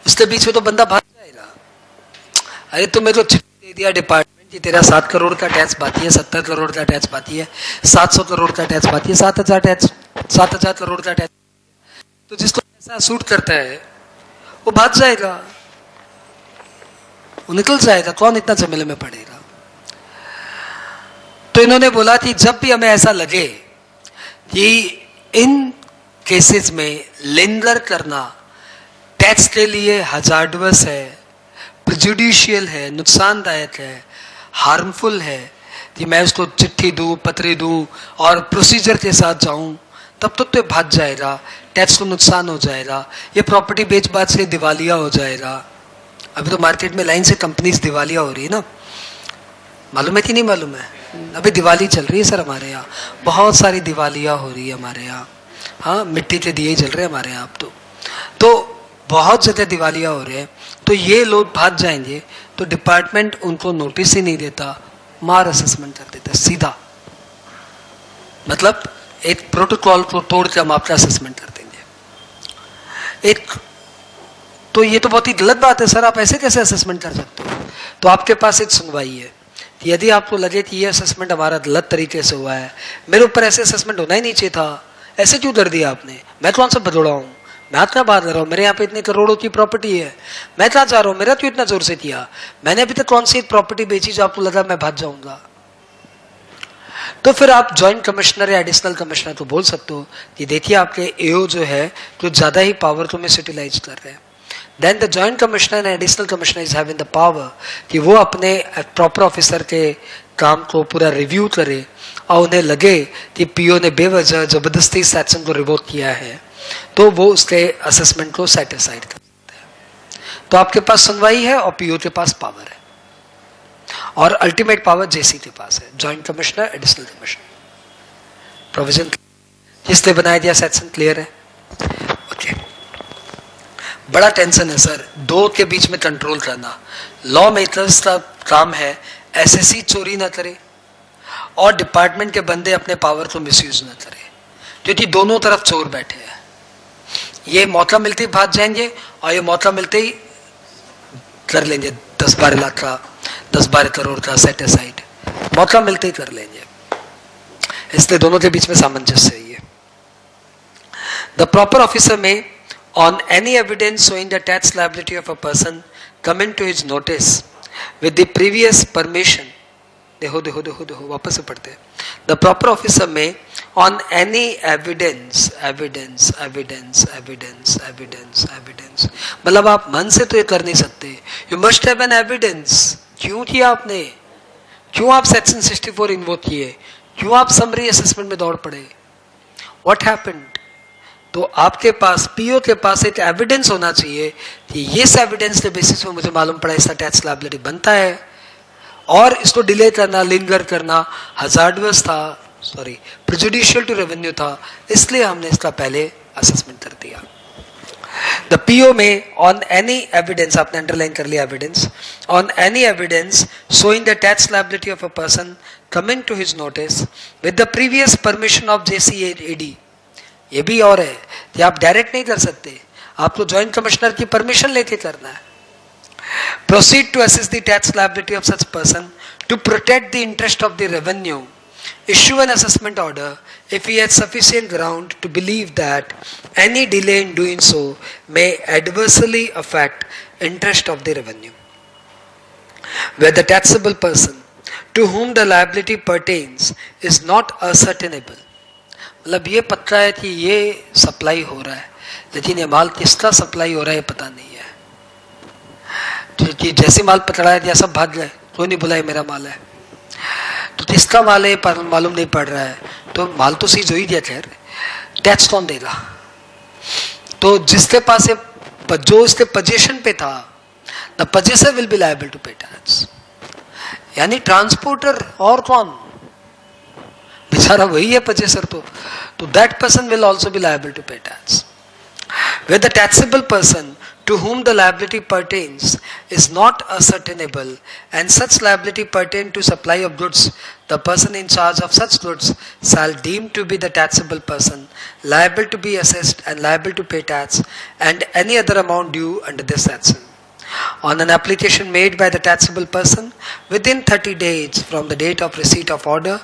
उसके बीच में तो बंदा भाग जाएगा। अरे तुम्हें तो चिट्ठी दे दिया डिपार्टमेंट कि तेरा 7 करोड़ का टैक्स बाकी है, 70 करोड़ का टैक्स बाकी है, 700 करोड़ का टैक्स बाकी है, 7,000 करोड़ का टैक्स, तो जिसको पैसा सूट करता है वो भाग जाएगा, वो निकल जाएगा, कौन इतना झमेले में पड़ेगा। तो इन्होंने बोला कि जब भी हमें ऐसा लगे कि इन केसेस में लेंडर करना टैक्स के लिए हजार्डवस है, प्रेजुडिशियल है, नुकसानदायक है, हार्मफुल है, कि मैं उसको चिट्ठी दूं, पत्री दूं और प्रोसीजर के साथ जाऊं, तब तो भाग जाएगा, टैक्स को नुकसान हो जाएगा, ये प्रॉपर्टी बेच बाच से दिवालिया हो जाएगा। अभी तो मार्केट में लाइन से कंपनीज दिवालिया हो रही है ना, मालूम है कि नहीं मालूम है? अभी दिवाली चल रही है सर हमारे यहाँ, बहुत सारी दिवालियाँ हो रही है हमारे यहाँ। हाँ, मिट्टी के दिए जल रहे हैं हमारे यहाँ अब तो बहुत जगह दिवालियाँ हो रहे हैं। तो ये लोग भाग जाएंगे तो डिपार्टमेंट उनको नोटिस ही नहीं देता, मार असेसमेंट कर देता सीधा। मतलब एक प्रोटोकॉल को तोड़ के हम आपका असेसमेंट कर देंगे। तो ये तो बहुत ही गलत बात है सर, आप ऐसे कैसे असेसमेंट कर सकते हो? तो आपके पास एक सुनवाई है तो यदि आपको लगे कि ये असेसमेंट हमारा गलत तरीके से हुआ है, मेरे ऊपर ऐसे असेसमेंट होना ही नहीं चाहिए था, ऐसे क्यों कर दिया आपने, मैं कौन सा भदोड़ा हूँ, मैं इतना बात कर रहा हूँ, मेरे यहाँ पे इतने करोड़ों की प्रॉपर्टी है, मैं क्या चाह रहा हूँ, मेरा क्यों इतना जोर से किया, मैंने अभी तक कौन सी एक प्रॉपर्टी बेची जो आपको लगा मैं भाग जाऊंगा। तो फिर आप जॉइंट कमिश्नर या एडिशनल कमिश्नर को बोल सकते हो कि देखिए आपके एओ जो है कुछ ज्यादा ही पावर को मिस यूटिलाइज कर रहे हैं। Then the joint commissioner and additional commissioner is having the power कि वो अपने प्रॉपर ऑफिसर के काम को पूरा रिव्यू करे और उन्हें लगे कि पीओ ने बेवजह जबरदस्ती सेक्शन को रिवोक किया है तो वो उसके असेसमेंट को सेट असाइड कर सकते हैं। तो आपके पास सुनवाई है और पीओ के पास पावर है और अल्टीमेट पावर जेसी के पास है, joint commissioner additional commissioner. Provision किसने बनाया दिया, सेक्शन क्लियर है? ओके। बड़ा टेंशन है सर, दो के बीच में कंट्रोल करना। लॉ मेकर्स का काम है एसएससी चोरी ना करे और डिपार्टमेंट के बंदे अपने पावर को मिसयूज ना करे, क्योंकि दोनों तरफ चोर बैठे हैं। ये मौका मिलते ही भाग जाएंगे और ये मौका मिलते ही कर लेंगे 10-12 लाख का 10-12 करोड़ का सेट असाइड, मौका मिलते ही कर लेंगे। इसलिए दोनों के बीच में सामंजस्य है। द प्रॉपर ऑफिसर में on any evidence showing the tax liability of a person coming to his notice with the previous permission, देखो वापस से पढ़ते हैं। The proper officer may on any evidence मतलब आप मन से तो ये कर नहीं सकते, you must have an evidence। क्यों किया आपने, क्यों आप सेक्शन 64 इन्वोक किए, क्यों आप समरी असेसमेंट में दौड़ पड़े, what happened? तो आपके पास पीओ के पास एक एविडेंस होना चाहिए कि ये एविडेंस के बेसिस पे मुझे मालूम पड़ा इसका टैक्स लायबिलिटी बनता है और इसको डिले करना, लिंगर करना हजार्डस था, सॉरी प्रेजुडिशियल टू रेवेन्यू था, इसलिए हमने इसका पहले असेसमेंट कर दिया। द पीओ में ऑन एनी एविडेंस, आपने अंडरलाइन कर लिया evidence, on any evidence showing the tax liability of a person coming to his notice with the previous permission of JCAD. ये भी और है कि आप डायरेक्ट नहीं कर सकते, आपको जॉइंट कमिश्नर की परमिशन लेके करना है। Proceed to assess the tax liability of such person to protect the interest of the revenue, issue an assessment order if he has sufficient ground to believe that any delay in doing so may adversely affect interest of the revenue where the taxable person to whom the liability pertains is not ascertainable। मतलब ये पता है कि ये supply हो रहा है लेकिन ये माल किसका सप्लाई हो रहा है ये पता नहीं है, क्योंकि जैसे माल पकड़ा है या सब भाग गए, कोई नहीं बोला मेरा माल है, तो किसका माल है पर मालूम नहीं पड़ रहा है, तो माल तो सीज हो ही गया, खैर टैक्स कौन देगा? तो जिसके पास जो उसके पोजीशन पे था, the possessor will be liable to pay tax, यानी ट्रांसपोर्टर और कौन, बेचारा वही है पोजेसर, तो that person will also be liable to pay tax. Where the taxable person to whom the liability pertains is not ascertainable and such liability pertain to supply of goods, the person in charge of such goods shall deem to be the taxable person liable to be assessed and liable to pay tax and any other amount due under this section. On an application made by the taxable person within 30 days from the date of receipt of order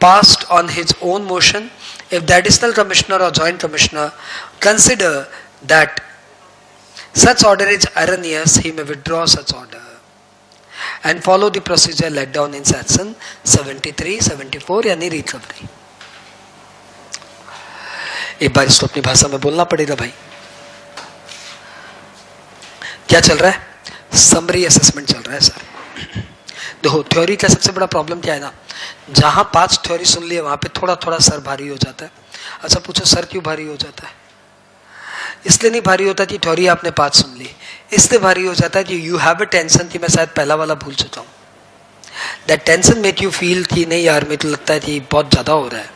passed on his own motion, if the additional commissioner or joint commissioner consider that such order is erroneous, he may withdraw such order and follow the procedure laid down in section 73-74 यानी recovery. एक बार इसको अपनी भाषा में बोलना पड़ेगा भाई। क्या चल रहा है? समरी असेसमेंट चल रहा है सर। देखो थ्योरी का सबसे बड़ा प्रॉब्लम क्या है ना, जहां 5 थ्योरी सुन लिए वहां पे थोड़ा थोड़ा सर भारी हो जाता है। अच्छा पूछो सर क्यों भारी हो जाता है? इसलिए नहीं भारी होता कि थ्योरी आपने 5 सुन ली, इसलिए भारी हो जाता है कि यू हैव अ टेंशन कि मैं शायद पहला वाला भूल चुका हूँ। That tension make you feel कि नहीं यार मेरे को लगता है कि बहुत ज्यादा हो रहा है।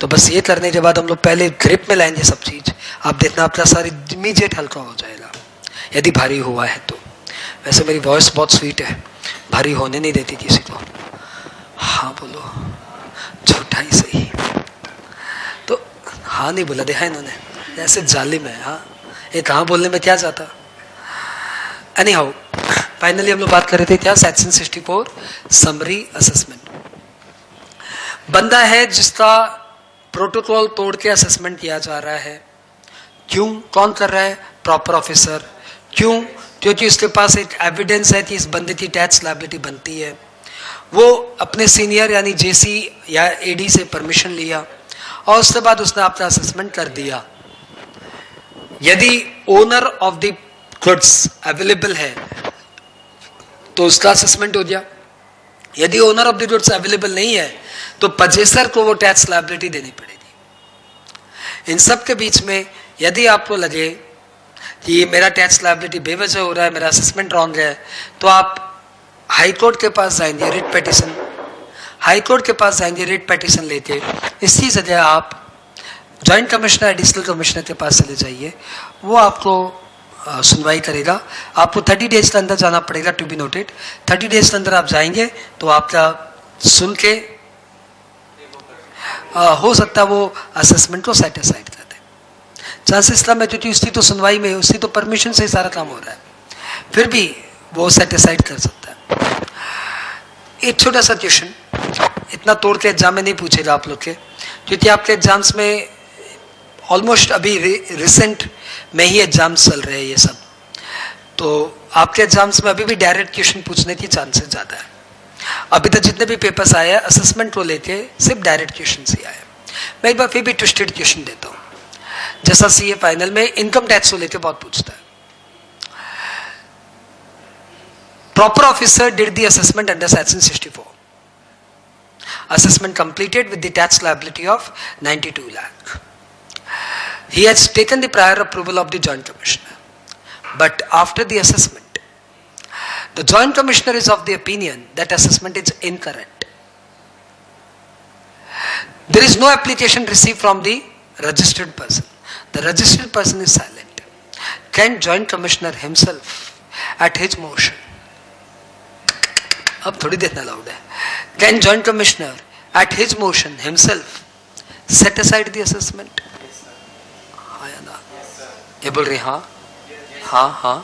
तो बस ये करने के बाद हम लोग पहले ग्रिप में लाएंगे सब चीज, आप देखना आपका सारी इमीडिएट हल्का हो जाएगा यदि भारी हुआ है तो। वैसे मेरी वॉइस बहुत स्वीट है, भारी होने नहीं देती किसी को। हाँ बोलो, झूठा ही सही। तो हाँ नहीं बोला, देखा इन्होंने ऐसे जालिम है। हाँ एक हाँ बोलने में क्या जाता। एनी हाउ फाइनली हम लोग बात कर रहे थे क्या, सेक्शन 64 समरी असेसमेंट। बंदा है जिसका प्रोटोकॉल तोड़ के असेसमेंट किया जा रहा है। क्यों? कौन कर रहा है? Proper officer. क्यों? क्योंकि उसके पास एक एविडेंस है कि इस बंदे की टैक्स लायबिलिटी बनती है। वो अपने सीनियर यानी जेसी या एडी से परमिशन लिया और उसके बाद उसने अपना असेसमेंट कर दिया। यदि owner of the goods available है तो उसका असेसमेंट हो गया। यदि owner of the goods available नहीं है तो परचेसर को वो टैक्स लायबिलिटी देनी पड़ेगी। इन सब के बीच में यदि आपको लगे कि ये मेरा टैक्स लायबिलिटी बेवजह हो रहा है, मेरा असेसमेंट रॉन्ग है, तो आप हाई कोर्ट के पास जाएंगे, रिट पिटीशन, हाई कोर्ट के पास जाएंगे रिट पिटीशन लेके। इसकी जगह आप जॉइंट कमिश्नर, एडिशनल कमिश्नर के पास चले जाइए, वो आपको सुनवाई करेगा। आपको 30 डेज के अंदर जाना पड़ेगा, टू बी नोटेड। 30 डेज के अंदर आप जाएंगे तो आपका सुन के हो सकता है वो असेसमेंट को सेटिस्फाइड कर दे। चांसेस कम है क्योंकि उसकी तो सुनवाई में, उसकी तो परमिशन से सारा काम हो रहा है, फिर भी वो सेटिस्फाइड कर सकता है। एक छोटा सा क्वेश्चन, इतना तोड़ के एग्जाम में नहीं पूछेगा आप लोग के, क्योंकि आपके एग्जाम्स में ऑलमोस्ट अभी रिसेंट में ही एग्जाम्स चल रहे हैं ये सब, तो आपके एग्जाम्स में अभी भी डायरेक्ट क्वेश्चन पूछने की चांसेस ज़्यादा है। अभी तक जितने भी पेपर्स आए हैं असेसमेंट को लेके सिर्फ डायरेक्ट क्वेश्चन ही आए। मैं एक बार फिर भी ट्विस्टेड क्वेश्चन देता हूँ, जैसा सीए फाइनल में इनकम टैक्स को लेके बहुत पूछता है। Proper officer did the assessment under section 64. Assessment completed with the tax liability of 92 lakh. He has taken the prior approval of the Joint Commissioner. But after the assessment, the Joint Commissioner is of the opinion that assessment is incorrect. There is no application received from the registered person. The registered person is silent. Can Joint Commissioner himself, at his motion, अब थोड़ी देखना loud है, Can Joint Commissioner at his motion himself set aside the assessment? हाँ या ना? ये बोल रही हाँ, हाँ हाँ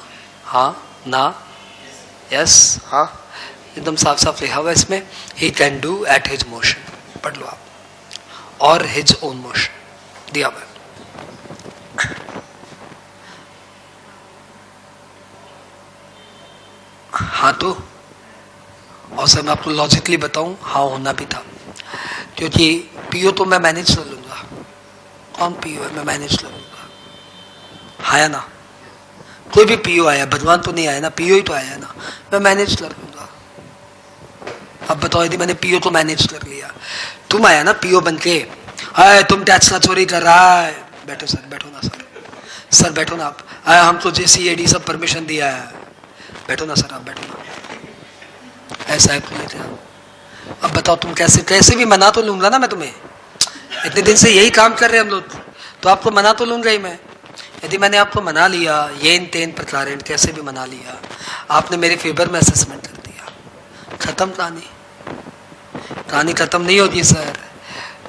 हाँ ना, यस हाँ, एकदम साफ साफ लिखा हुआ इसमें। He can do at his motion, पढ़ लो आप, और his own motion दिया हुआ। हाँ तो और सर मैं आपको लॉजिकली बताऊं, हाँ होना भी था, क्योंकि पीओ तो मैं मैनेज कर लूंगा। कौन पीओ है? मैं मैनेज कर लूंगा। हाँ या ना? कोई भी पीओ आया, भगवान तो नहीं आया ना, पीओ ही तो आया ना, मैं मैनेज कर लूंगा। अब बताओ यदि मैंने पीओ को मैनेज कर लिया, तुम आया ना पीओ बन के, अरे तुम टैक्स ना चोरी कर रहा है, बैठो सर, बैठो ना सर, सर बैठो ना आप, हमको जेसीएडी सब परमिशन दिया है, बैठो ना सर, आप बैठो ना, ऐसा है लेते हैं। अब बताओ तुम कैसे भी मना तो लूंगा ना मैं तुम्हें, इतने दिन से यही काम कर रहे हैं हम लोग, तो आपको मना तो लूंगा ही मैं। यदि मैंने आपको मना लिया, ये इन तेन प्रकार कैसे भी मना लिया, आपने मेरे फेवर में असेसमेंट कर दिया, खत्म कहानी। कहानी खत्म नहीं होती सर,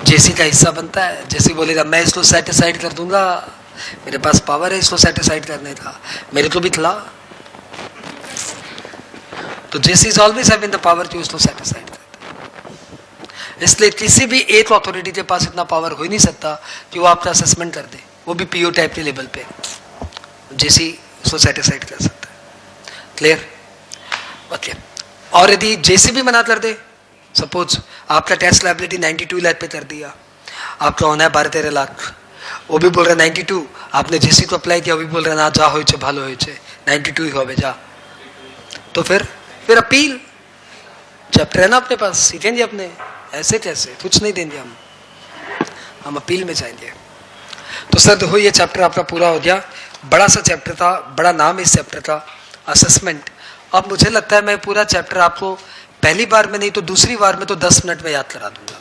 जेसी का हिस्सा बनता है, जेसी बोलेगा मैं इसको सेटिस्फाइड कर दूंगा, मेरे पास पावर है इसको सेटिस्फाइड करने का, मेरे को भी खिला। तो JC is always having the power to इसको सेटिस्फाइड करता है। इसलिए किसी भी एक अथॉरिटी के पास इतना पावर हो ही नहीं सकता कि वो आपका असेसमेंट कर दे, वो भी पीओ टाइप के लेवल पे। जेसी उसको सेटिस्फाइड कर सकता है। क्लियर? ओके। और यदि जेसी भी मना कर दे, सपोज आपका टैक्स लायबिलिटी 92 लाख पे कर दिया, आपका होना है 12-13 लाख, वो भी बोल रहा है 92, आपने जेसी को अप्लाई किया, वो भी बोल रहा है ना जा हो 92 ही हो जा, तो फिर अपील चैप्टर है ना अपने पास, सीखेंगे अपने, ऐसे कैसे कुछ नहीं देंगे हम अपील में जाएंगे। तो सर देखो ये चैप्टर आपका पूरा हो गया, बड़ा सा चैप्टर था, बड़ा नाम इस चैप्टर का असेसमेंट। अब मुझे लगता है मैं पूरा चैप्टर आपको पहली बार में नहीं तो दूसरी बार में तो 10 मिनट में याद करा दूंगा।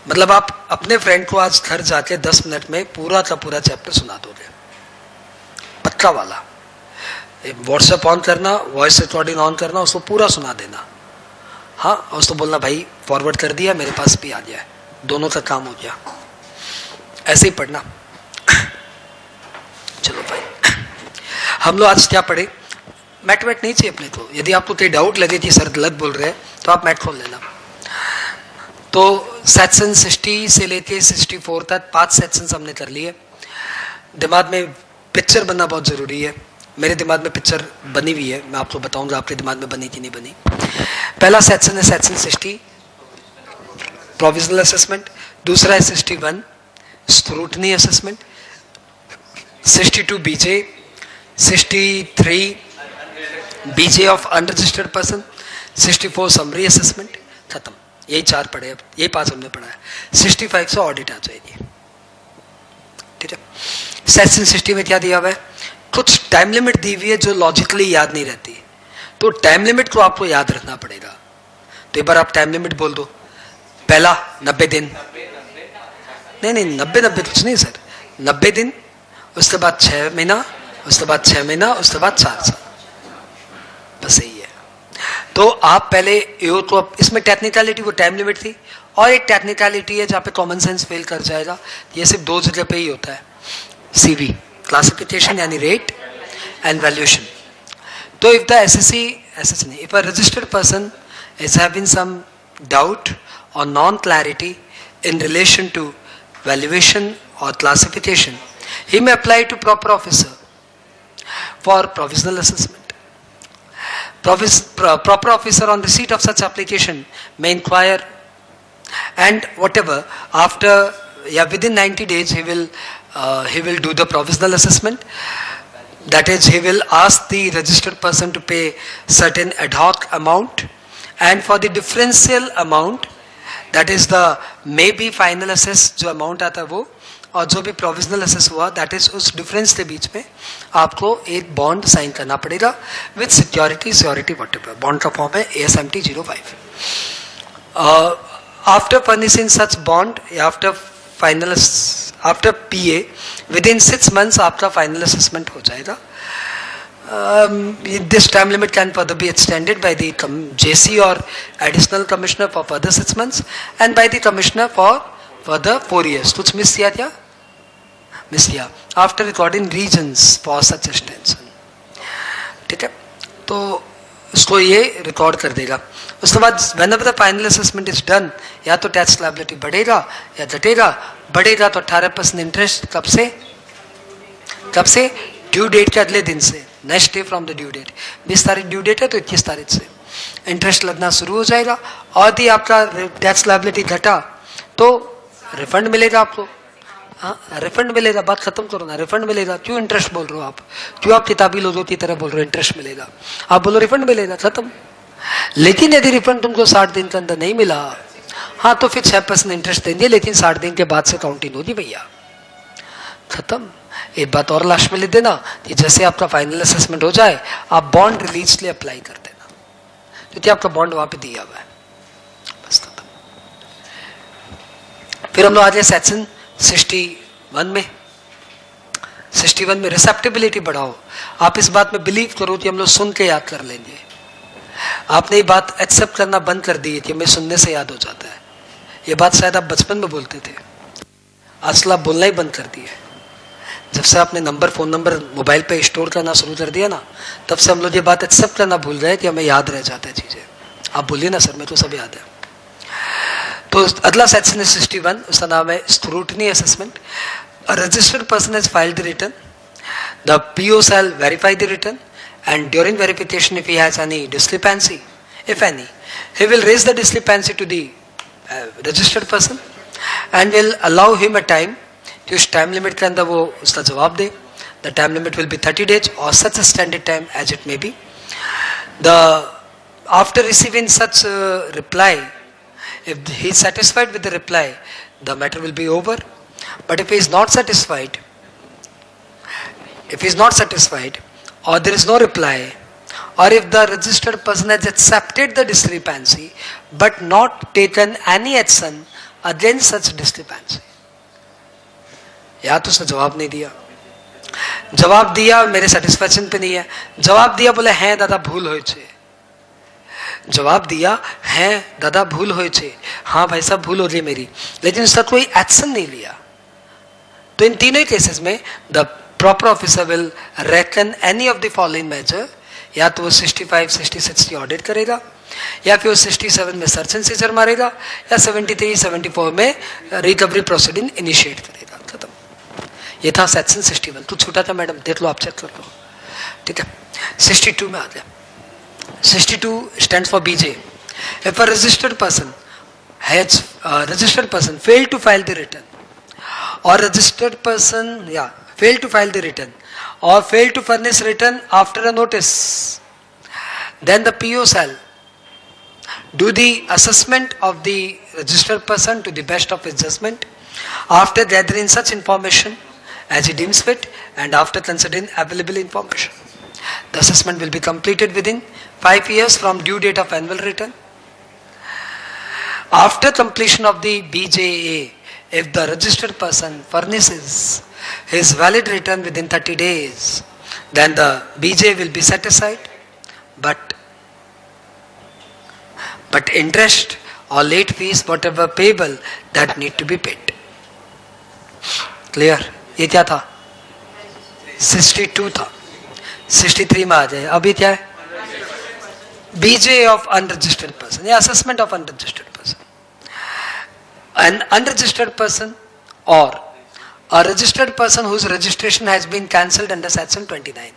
मतलब आप अपने फ्रेंड को आज घर जाके 10 मिनट में पूरा का पूरा चैप्टर सुना दोगे, पक्का वाला। व्हाट्सएप ऑन करना, वॉइस रिकॉर्डिंग ऑन करना, उसको पूरा सुना देना, हाँ, और उसको बोलना भाई फॉरवर्ड कर दिया, मेरे पास भी आ गया है, दोनों का काम हो गया। ऐसे ही पढ़ना। चलो भाई, हम लोग आज क्या पढ़े? मैट वैट नहीं चाहिए अपने को। यदि आपको कोई डाउट लगे कि सर गलत बोल रहे हैं तो आप मैट खोल लेना। तो सेक्शन 60 से लेके 64 तक 5 सेक्शंस हमने कर लिए। दिमाग में पिक्चर बनना बहुत ज़रूरी है। मेरे दिमाग में पिक्चर बनी हुई है, मैं आपको बताऊंगा आपके दिमाग में बनी कि नहीं बनी। पहला सेक्शन है सेक्शन 60 प्रोविजनल असेसमेंट, दूसरा है 61 scrutiny assessment, 62 BJ, 63 BJ of unregistered person, 64 summary assessment. खत्म, यही 4 पढ़े, अब यही 5 हमने पढ़ा है। 65 से ऑडिट आ जाएगी। ठीक है, सेक्शन 60 में क्या दिया हुआ है? कुछ टाइम लिमिट दी हुई है जो लॉजिकली याद नहीं रहती, तो टाइम लिमिट को आपको याद रखना पड़ेगा। तो एक बार आप टाइम लिमिट बोल दो। पहला 90 दिन, नहीं 90 कुछ नहीं सर, 90 दिन, उसके बाद 6 महीना, उसके बाद 6 महीना, उसके बाद 4 साल, बस यही है। तो आप पहले यो, तो अब इसमें टेक्निकलिटी वो टाइम लिमिट थी, और एक टेक्निकलिटी है जहाँ पे कॉमन सेंस फेल कर जाएगा। ये सिर्फ 2 जगह पे ही होता है, सीवी क्लासिफिकेशन यानी रेट एंड वैल्यूएशन। तो इफ द एसएससी नहीं, if a registered person is having some doubt or non-clarity in relation to valuation or classification, he may apply to proper officer for provisional assessment. Proper officer on receipt of such application may inquire, and whatever after within 90 days he will do the provisional assessment. That is, he will ask the registered person to pay certain ad hoc amount, and for the differential amount, that is the may be final assess जो amount आता है वो, और जो भी provisional assess हुआ, that is उस difference के बीच में आपको एक bond sign करना पड़ेगा with security whatever। bond का form है ASMT 05। After furnishing such bond, after PA within 6 months आपका final assessment हो जाएगा। This time limit can further be extended by the JC or additional commissioner for further 6 months, and by the commissioner for further 4 years। कुछ miss किया क्या? Miss किया। After recording reasons for such extension। ठीक है, तो उसको ये record कर देगा। उसके बाद whenever the final assessment is done, या तो टैक्स लायबिलिटी बढ़ेगा या घटेगा। बढ़ेगा तो 18% इंटरेस्ट कब से? ड्यू डेट के अगले दिन से, next day from the due date. 20 तारीख ड्यू डेट है तो 21 तारीख से इंटरेस्ट लगना शुरू हो जाएगा। और यदि आपका टैक्स लायबिलिटी घटा तो रिफंड मिलेगा आपको। हाँ, रिफंड मिलेगा, बात खत्म करो ना, रिफंड मिलेगा। क्यों इंटरेस्ट बोल रहे हो आप? क्यों आप किताबी लोगों की तरह बोल रहे हो इंटरेस्ट मिलेगा? आप बोलो रिफंड मिलेगा, खत्म। लेकिन यदि रिफंड तुमको 60 दिन के अंदर नहीं मिला, हाँ, तो फिर 6% इंटरेस्ट देंगे, लेकिन 60 दिन के बाद से काउंटिंग होगी भैया, खत्म। एक बात और लास्ट में लिख देना कि जैसे आपका फाइनल असेसमेंट हो जाए, आप बॉन्ड रिलीज के लिए अप्लाई कर देना, क्योंकि आपका बॉन्ड वहां पे दिया हुआ है, बस खत्म। फिर हम लोग आ जाए सेक्शन 61 में। 61 में रिसेप्टिबिलिटी बढ़ाओ। आप इस बात में बिलीव करो कि हम लोग सुन के याद कर लेंगे। आपने ये बात एक्सेप्ट करना बंद कर दी है कि हमें सुनने से याद हो जाता है। ये बात शायद आप बचपन में बोलते थे, आजकल आप बोलना ही बंद कर दिए। जब से आपने फ़ोन नंबर मोबाइल पे स्टोर करना शुरू कर दिया ना, तब से हम लोग ये बात एक्सेप्ट करना भूल गए कि हमें याद रह जाता है चीज़ें। आप बोलिए ना सर, मेरे को सब याद है। तो अगला सेक्शन है 61, उसका नाम है scrutiny assessment. A registered person has filed the return, the PO shall verify the return, and during verification if he has any discrepancy, if any, he will raise the discrepancy to the registered person and will allow him a time, कि उस time limit के अंदर वो उसका जवाब दे। The time limit will be 30 days और such standard time as it may be. The after receiving such reply, if he is satisfied with the reply, the matter will be over. But if he is not satisfied, or there is no reply, or if the registered person has accepted the discrepancy but not taken any action against such discrepancy, या तो उसने जवाब नहीं दिया, जवाब दिया मेरे satisfaction पे नहीं है, जवाब दिया बोले हैं दादा भूल होई छे, जवाब दिया है दादा भूल होई छे, हाँ भाई साहब भूल हो रही मेरी, लेकिन उसका कोई एक्शन नहीं लिया, तो इन तीनों केसेस में the proper officer will reckon any of the following measure, या तो वो 65, 66 की ऑडिट करेगा, या फिर वो 67 में सर्च एंड सीजर मारेगा, या 73, 74 में रिकवरी प्रोसीडिंग इनिशिएट करेगा। खत्म। ये था सेक्शन 61। तो छूटा था मैडम, देख लो, आप चेक कर लो, ठीक है। 62 में आ गया। 62 stands for BJ. If a registered person failed to file the return, or registered person failed to file the return, or failed to furnish return after a notice, then the PO shall do the assessment of the registered person to the best of his judgment, after gathering such information as he deems fit and after considering available information. The assessment will be completed within 5 years from due date of annual return. After completion of the BJA, if the registered person furnishes his valid return within 30 days, then the BJA will be set aside, but interest or late fees, whatever payable, that need to be paid. Clear? ये क्या था? 62 था। 63 में आ जाए। अभी क्या है? BJA of unregistered person, या assessment of unregistered person. An unregistered person or a registered person whose registration has been cancelled under section 29.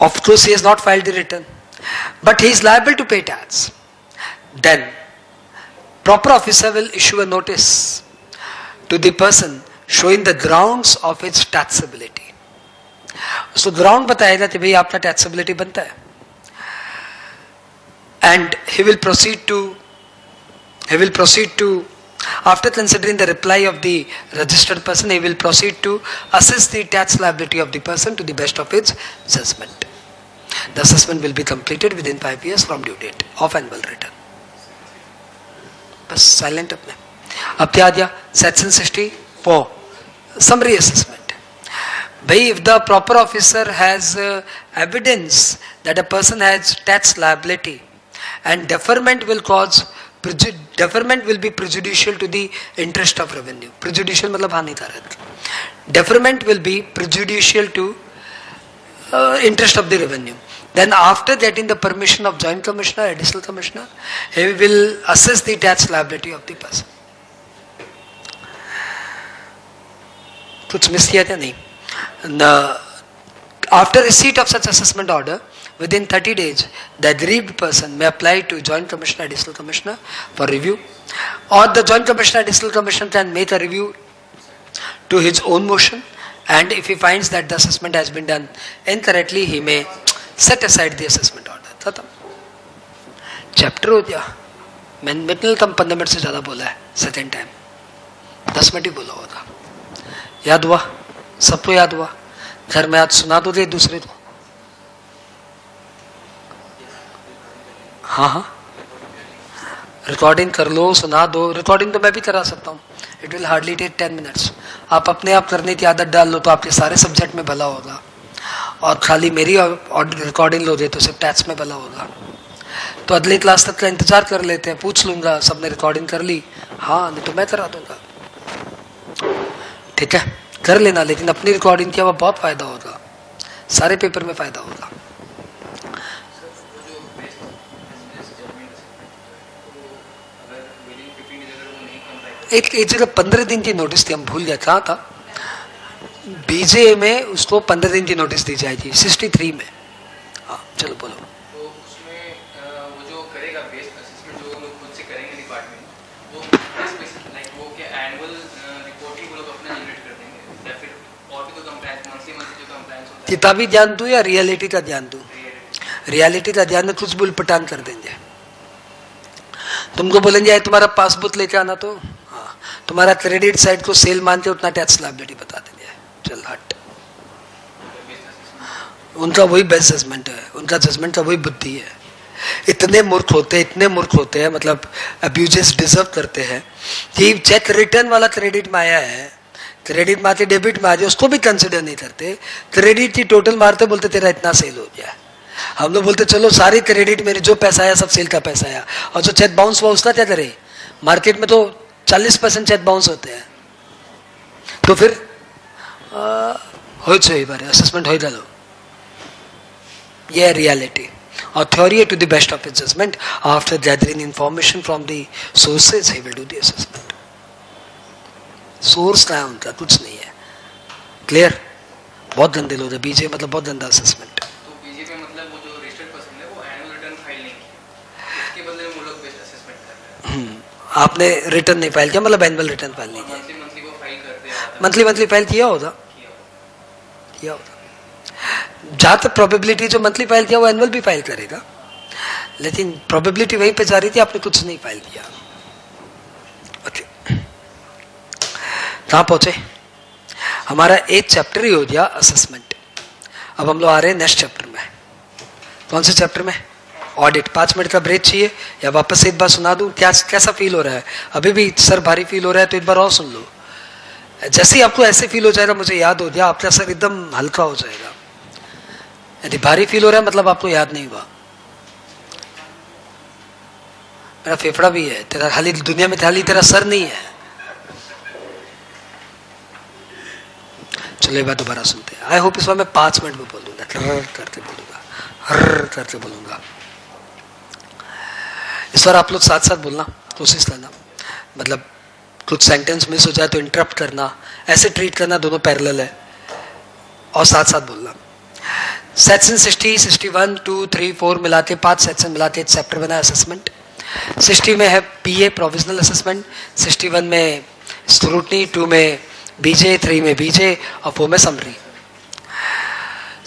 Of course, he has not filed the return, but he is liable to pay tax. Then, proper officer will issue a notice to the person showing the grounds of its taxability. उसको ground बताएगा कि भाई आपका taxability बनता है, and he will proceed to after considering the reply of the registered person, he will proceed to assess the tax liability of the person to the best of his judgment. The assessment will be completed within 5 years from due date of annual return. बस silent अपने। अब क्या आ गया? Section 64 summary assessment. Bhai, if the proper officer has evidence that a person has tax liability and deferment will be prejudicial to the interest of revenue. Prejudicial मतलब हानिकारक. Deferment will be prejudicial to interest of the revenue. Then after getting the permission of Joint Commissioner, Additional Commissioner, he will assess the tax liability of the person. कुछ miss किया क्या? नहीं. After receipt of such assessment order, within 30 days, the aggrieved person may apply to Joint Commissioner, Additional Commissioner for review, or the Joint Commissioner, Additional Commissioner can make a review to his own motion, and if he finds that the assessment has been done incorrectly, he may set aside the assessment order. खत्म. Chapter हो गया. मैंने 15 minute से ज़्यादा बोला है second time. 10 minute ही बोला हुआ था. याद हुआ? सबको याद हुआ? घर में आज सुना दो दे दूसरे को. हाँ, रिकॉर्डिंग कर लो, सुना दो. रिकॉर्डिंग तो मैं भी करा सकता हूँ. It will hardly take 10 minutes. आप अपने आप करने की आदत डाल लो तो आपके सारे सब्जेक्ट में भला होगा, और खाली मेरी रिकॉर्डिंग लो दे तो सिर्फ टैक्स में भला होगा. तो अगली क्लास तक का इंतजार कर लेते हैं. पूछ लूंगा सबने रिकॉर्डिंग कर ली? हाँ, नहीं तो मैं करा दूंगा. ठीक है, कर लेना, लेकिन अपनी रिकॉर्डिंग किया हुआ बहुत फायदा होगा, सारे पेपर में फायदा होगा. एक जगह 15 दिन की नोटिस थी, हम भूल गए कहाँ था. बीजे में उसको 15 दिन की नोटिस दी जाएगी. 63 में. हाँ, चलो बोलो. तो उसमें वो जो करेगा बेस असेसमेंट जो लोग खुद से करेंगे डिपार्टमेंट, वो लाइक वो क्या एनुअल रिपोर्ट ही वो लोग अपना जनरेट कर देंगे, या फिर और भी कोई कंप्लायंस मंथली जो कंप्लायंस होता है? किताबी ध्यान दूं या रियलिटी का ध्यान दूं? रियलिटी का ध्यान में कुछ बुलपटान कर देंगे. तुमको बोलेंगे तुम्हारा पासबुक लेके आना, तो हाँ, तुम्हारा क्रेडिट साइड को सेल मान के उतना टैक्स लायबिलिटी बता देंगे. चल हट. उनका वही बेस्ट जजमेंट है, उनका जजमेंट का वही बुद्धि है. इतने मूर्ख होते हैं, मतलब अब्यूजेस डिजर्व करते हैं कि चेक रिटर्न वाला क्रेडिट में आया है, क्रेडिट मारते डेबिट में आ जाए उसको भी कंसिडर नहीं करते. क्रेडिट की टोटल मारते बोलते तेरा इतना सेल हो गया. हम लोग बोलते चलो सारी क्रेडिट मेरे जो पैसा आया सब सेल का पैसा आया, और जो चेक बाउंस हुआ उसका क्या करे? मार्केट में तो 40% चेक बाउंस होते हैं. तो फिर हो असेसमेंट हो ये है रियलिटी. और थ्योरी है to the best of his judgement. After gathering information from the sources he will do the assessment. Source क्या है उनका? कुछ नहीं है. क्लियर? बहुत गंदे लोग हैं. बीजे मतलब बहुत गंदा असेसमेंट. तो बीजेपी मतलब वो जो रजिस्टर्ड पर्सन है वो एनुअल रिटर्न फाइल नहीं किया, इसके बदले में वो लोग बेस्ट असेसमेंट कर रहे हैं. आपने रिटर्न नहीं फाइल किया मतलब एनुअल रिटर्न फाइल नहीं किया. मंथली मंथली वो फाइल करते हैं. मंथली फाइल किया होता. जहां तक प्रोबेबिलिटी जो मंथली फाइल किया वो एनुअल भी फाइल करेगा, लेकिन प्रोबेबिलिटी वहीं पे जा रही थी. आपने कुछ नहीं फाइल किया. ओके, कहां पहुंचे? हमारा एक चैप्टर ही हो गया असेसमेंट. अब हम लोग आ रहे हैं नेक्स्ट चैप्टर में. कौन से चैप्टर में? ऑडिट. 5 मिनट का ब्रेक चाहिए या वापस से एक बार सुना दूं? क्या कैसा फील हो रहा है? अभी भी सर भारी फील हो रहा है तो एक बार और सुन लो. जैसे ही आपको ऐसे फील हो जाएगा, मुझे याद हो गया, आपका सर एकदम हल्का हो जाएगा. यदि भारी फील हो रहा है मतलब आपको याद नहीं हुआ. मेरा फेफड़ा भी है, तेरा खाली दुनिया में खाली तेरा सर नहीं है. चलो एक बार दोबारा सुनते हैं. आई होप इस बार मैं 5 मिनट में बोल दूंगा, करते बोलूंगा, हर करते बोलूंगा. इस बार आप लोग साथ साथ बोलना कोशिश करना. मतलब कुछ सेंटेंस मिस हो जाए तो इंटरप्ट करना, ऐसे ट्रीट करना, दोनों पैरेलल है. और साथ साथ बोलना. सेक्शन 60, 61, 2, 3, 4 मिलाते 5 सेक्शन मिलाते एक चैप्टर बना असेसमेंट. 60 में है पीए प्रोविजनल असेसमेंट, 61 में स्क्रूटनी, 2 में बीजे, 3 में बीजे और 4 में समरी.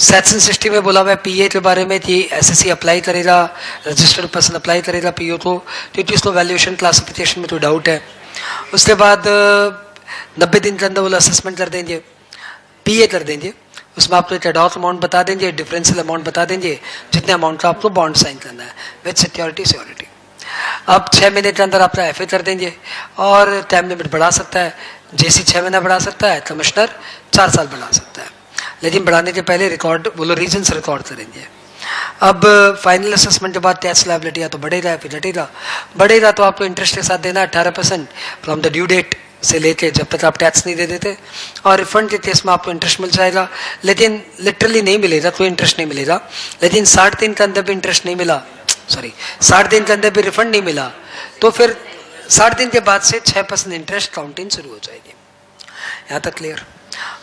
सेक्शन 60 में बोला हुआ है पीए के बारे में कि एसएससी अप्लाई करेगा, रजिस्टर्ड पर्सन अप्लाई करेगा पीओ को, क्योंकि उसको वैल्यूएशन क्लासिफिकेशन में तो डाउट है. उसके बाद 90 दिन के अंदर वो असेसमेंट कर देंगे, पीए कर देंगे. उसमें आपको एक एडॉक अमाउंट बता देंगे, डिफरेंशियल अमाउंट बता देंगे, जितने अमाउंट का आपको बॉन्ड साइन करना है विद सिक्योरिटी सिक्योरिटी. अब 6 महीने के अंदर अपना एफए कर देंगे और टाइम लिमिट बढ़ा सकता है. जेसी 6 महीना बढ़ा सकता है, कमिश्नर 4 साल बढ़ा सकता है, लेकिन बढ़ाने के पहले रिकॉर्ड बोलो रीजन्स रिकॉर्ड करेंगे. अब फाइनल असेसमेंट के बाद टैक्स लायबिलिटी या तो बढ़ेगा या फिर घटेगा. बढ़ेगा तो आपको इंटरेस्ट के साथ देना 18% फ्रॉम द ड्यू डेट से लेके जब तक आप टैक्स नहीं दे देते. और रिफंड के केस में आपको इंटरेस्ट मिल जाएगा, लेकिन लिटरली नहीं मिलेगा, कोई इंटरेस्ट नहीं मिलेगा. लेकिन 60 दिन के अंदर भी इंटरेस्ट नहीं मिला, 60 दिन के अंदर भी रिफंड नहीं मिला, तो फिर 60 दिन के बाद से 6% इंटरेस्ट काउंटिंग शुरू हो जाएगी. यहाँ तक क्लियर?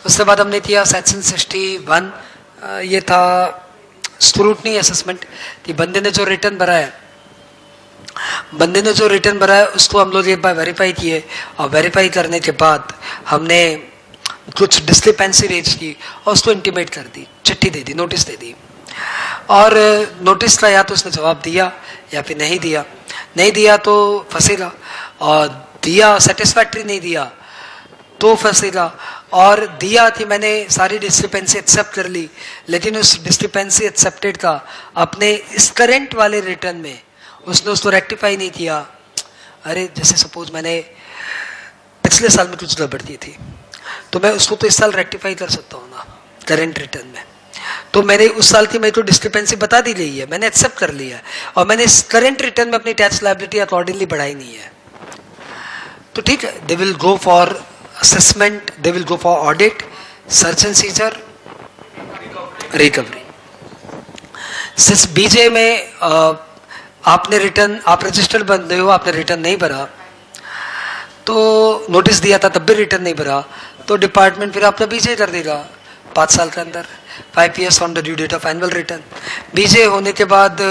उसके बाद हमने किया सेक्शन 61, ये था स्क्रूटनी असेसमेंट कि बंदे ने जो रिटर्न भरा है उसको हम लोग एक बार वेरीफाई किए, और वेरीफाई करने के बाद हमने कुछ डिस्क्रिपेंसी रेज की और उसको इंटीमेट कर दी, चिट्ठी दे दी, नोटिस दे दी. और नोटिस का या तो उसने जवाब दिया या फिर नहीं दिया तो फंसेगा, और दिया सेटिस्फैक्ट्री नहीं दिया तो फंसेगा. और दिया कि मैंने सारी डिस्क्रिपेंसी एक्सेप्ट कर ली, लेकिन उस डिस्क्रिपेंसी एक्सेप्टेड का अपने इस करंट वाले रिटर्न में उसने उसको रेक्टिफाई नहीं किया. अरे जैसे सपोज मैंने पिछले साल में कुछ गड़बड़ की थी, तो मैं उसको तो इस साल रेक्टिफाई कर सकता हूँ ना करंट रिटर्न में. तो मैंने उस साल की मेरी तो डिस्क्रिपेंसी बता दी गई है, मैंने एक्सेप्ट कर लिया है, और मैंने इस करंट रिटर्न में अपनी टैक्स लायबिलिटी अकॉर्डिंगली बढ़ाई नहीं है. तो ठीक है, they will go for assessment, they will go for audit, search and seizure, recovery. सिर्फ बीजे में आपने रिटर्न, आप रजिस्टर्ड बंदे हो, आपने रिटर्न नहीं भरा, तो नोटिस दिया था तब भी रिटर्न नहीं भरा, तो डिपार्टमेंट फिर आपका बीजे कर देगा 5 साल के अंदर, 5 years from the due date of annual return. BJ होने के बाद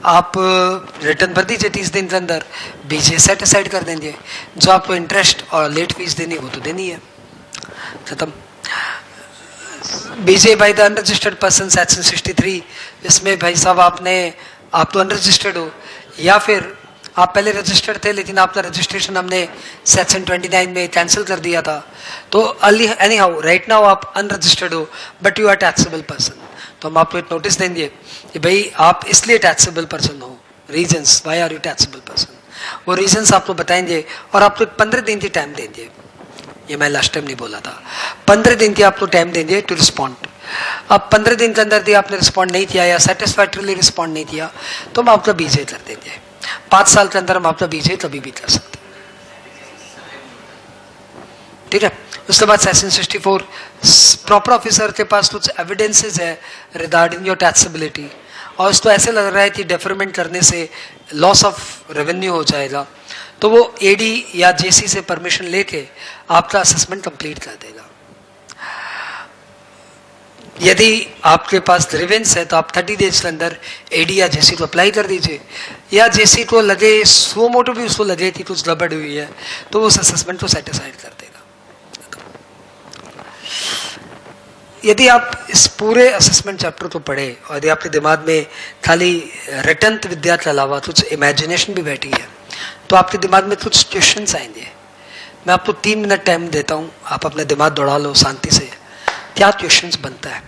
आप रिटर्न भर दीजिए 30 दिन के अंदर, बीजे सेट असाइड कर देंगे. जो आपको इंटरेस्ट और लेट फीस देनी वो तो देनी है, खत्म. BJ by the unregistered person section 63, इसमें भाई साहब आप तो अनरजिस्टर्ड हो, या फिर आप पहले रजिस्टर्ड थे लेकिन आपका रजिस्ट्रेशन हमने सेक्शन 29 में कैंसिल कर दिया था, तो एनी हाउ राइट नाउ आप अनरजिस्टर्ड हो but you are taxable person. तो हम आपको एक नोटिस देंगे कि भाई आप इसलिए टैक्सेबल पर्सन हो, reasons why are you taxable person, वो रीजंस आपको बताएंगे और आपको 15 दिन की टाइम देंगे. ये मैं लास्ट टाइम नहीं बोला था, 15 दिन की आपको टाइम देंगे टू रिस्पॉन्ड. अब 15 दिन के अंदर भी आपने रिस्पॉन्ड नहीं किया या सेटिस्फैक्टरीली रिस्पॉन्ड नहीं किया तो हम आपका बीजे कर देंगे. 5 साल के अंदर हम आपका बीजे कभी भी कर सकते हैं. ठीक है, उसके बाद सेक्शन 64, प्रॉपर ऑफिसर के पास कुछ एविडेंसेस है रिगार्डिंग योर टैक्सेबिलिटी और उसको ऐसे लग रहा है कि डेफरमेंट करने से लॉस ऑफ रेवेन्यू हो जाएगा, तो वो एडी या जेसी से परमिशन लेके आपका असेसमेंट कंप्लीट कर देगा। यदि आपके पास ग्रीवेंस है तो आप 30 डेज के अंदर एडी या जेसी को अप्लाई कर दीजिए, या जेसी को लगे सो मोटो भी उसको लगे कि कुछ गड़बड़ हुई है तो उस असेसमेंट को सेटिसाइड कर देगा। यदि आप इस पूरे असेसमेंट चैप्टर को पढ़े और यदि आपके दिमाग में खाली रिटर्न विद्या के अलावा कुछ इमेजिनेशन भी बैठी है तो आपके दिमाग में कुछ क्वेश्चंस आएंगे। मैं आपको 3 मिनट टाइम देता हूं, आप अपने दिमाग दौड़ा लो शांति से, क्या क्वेश्चंस बनता है,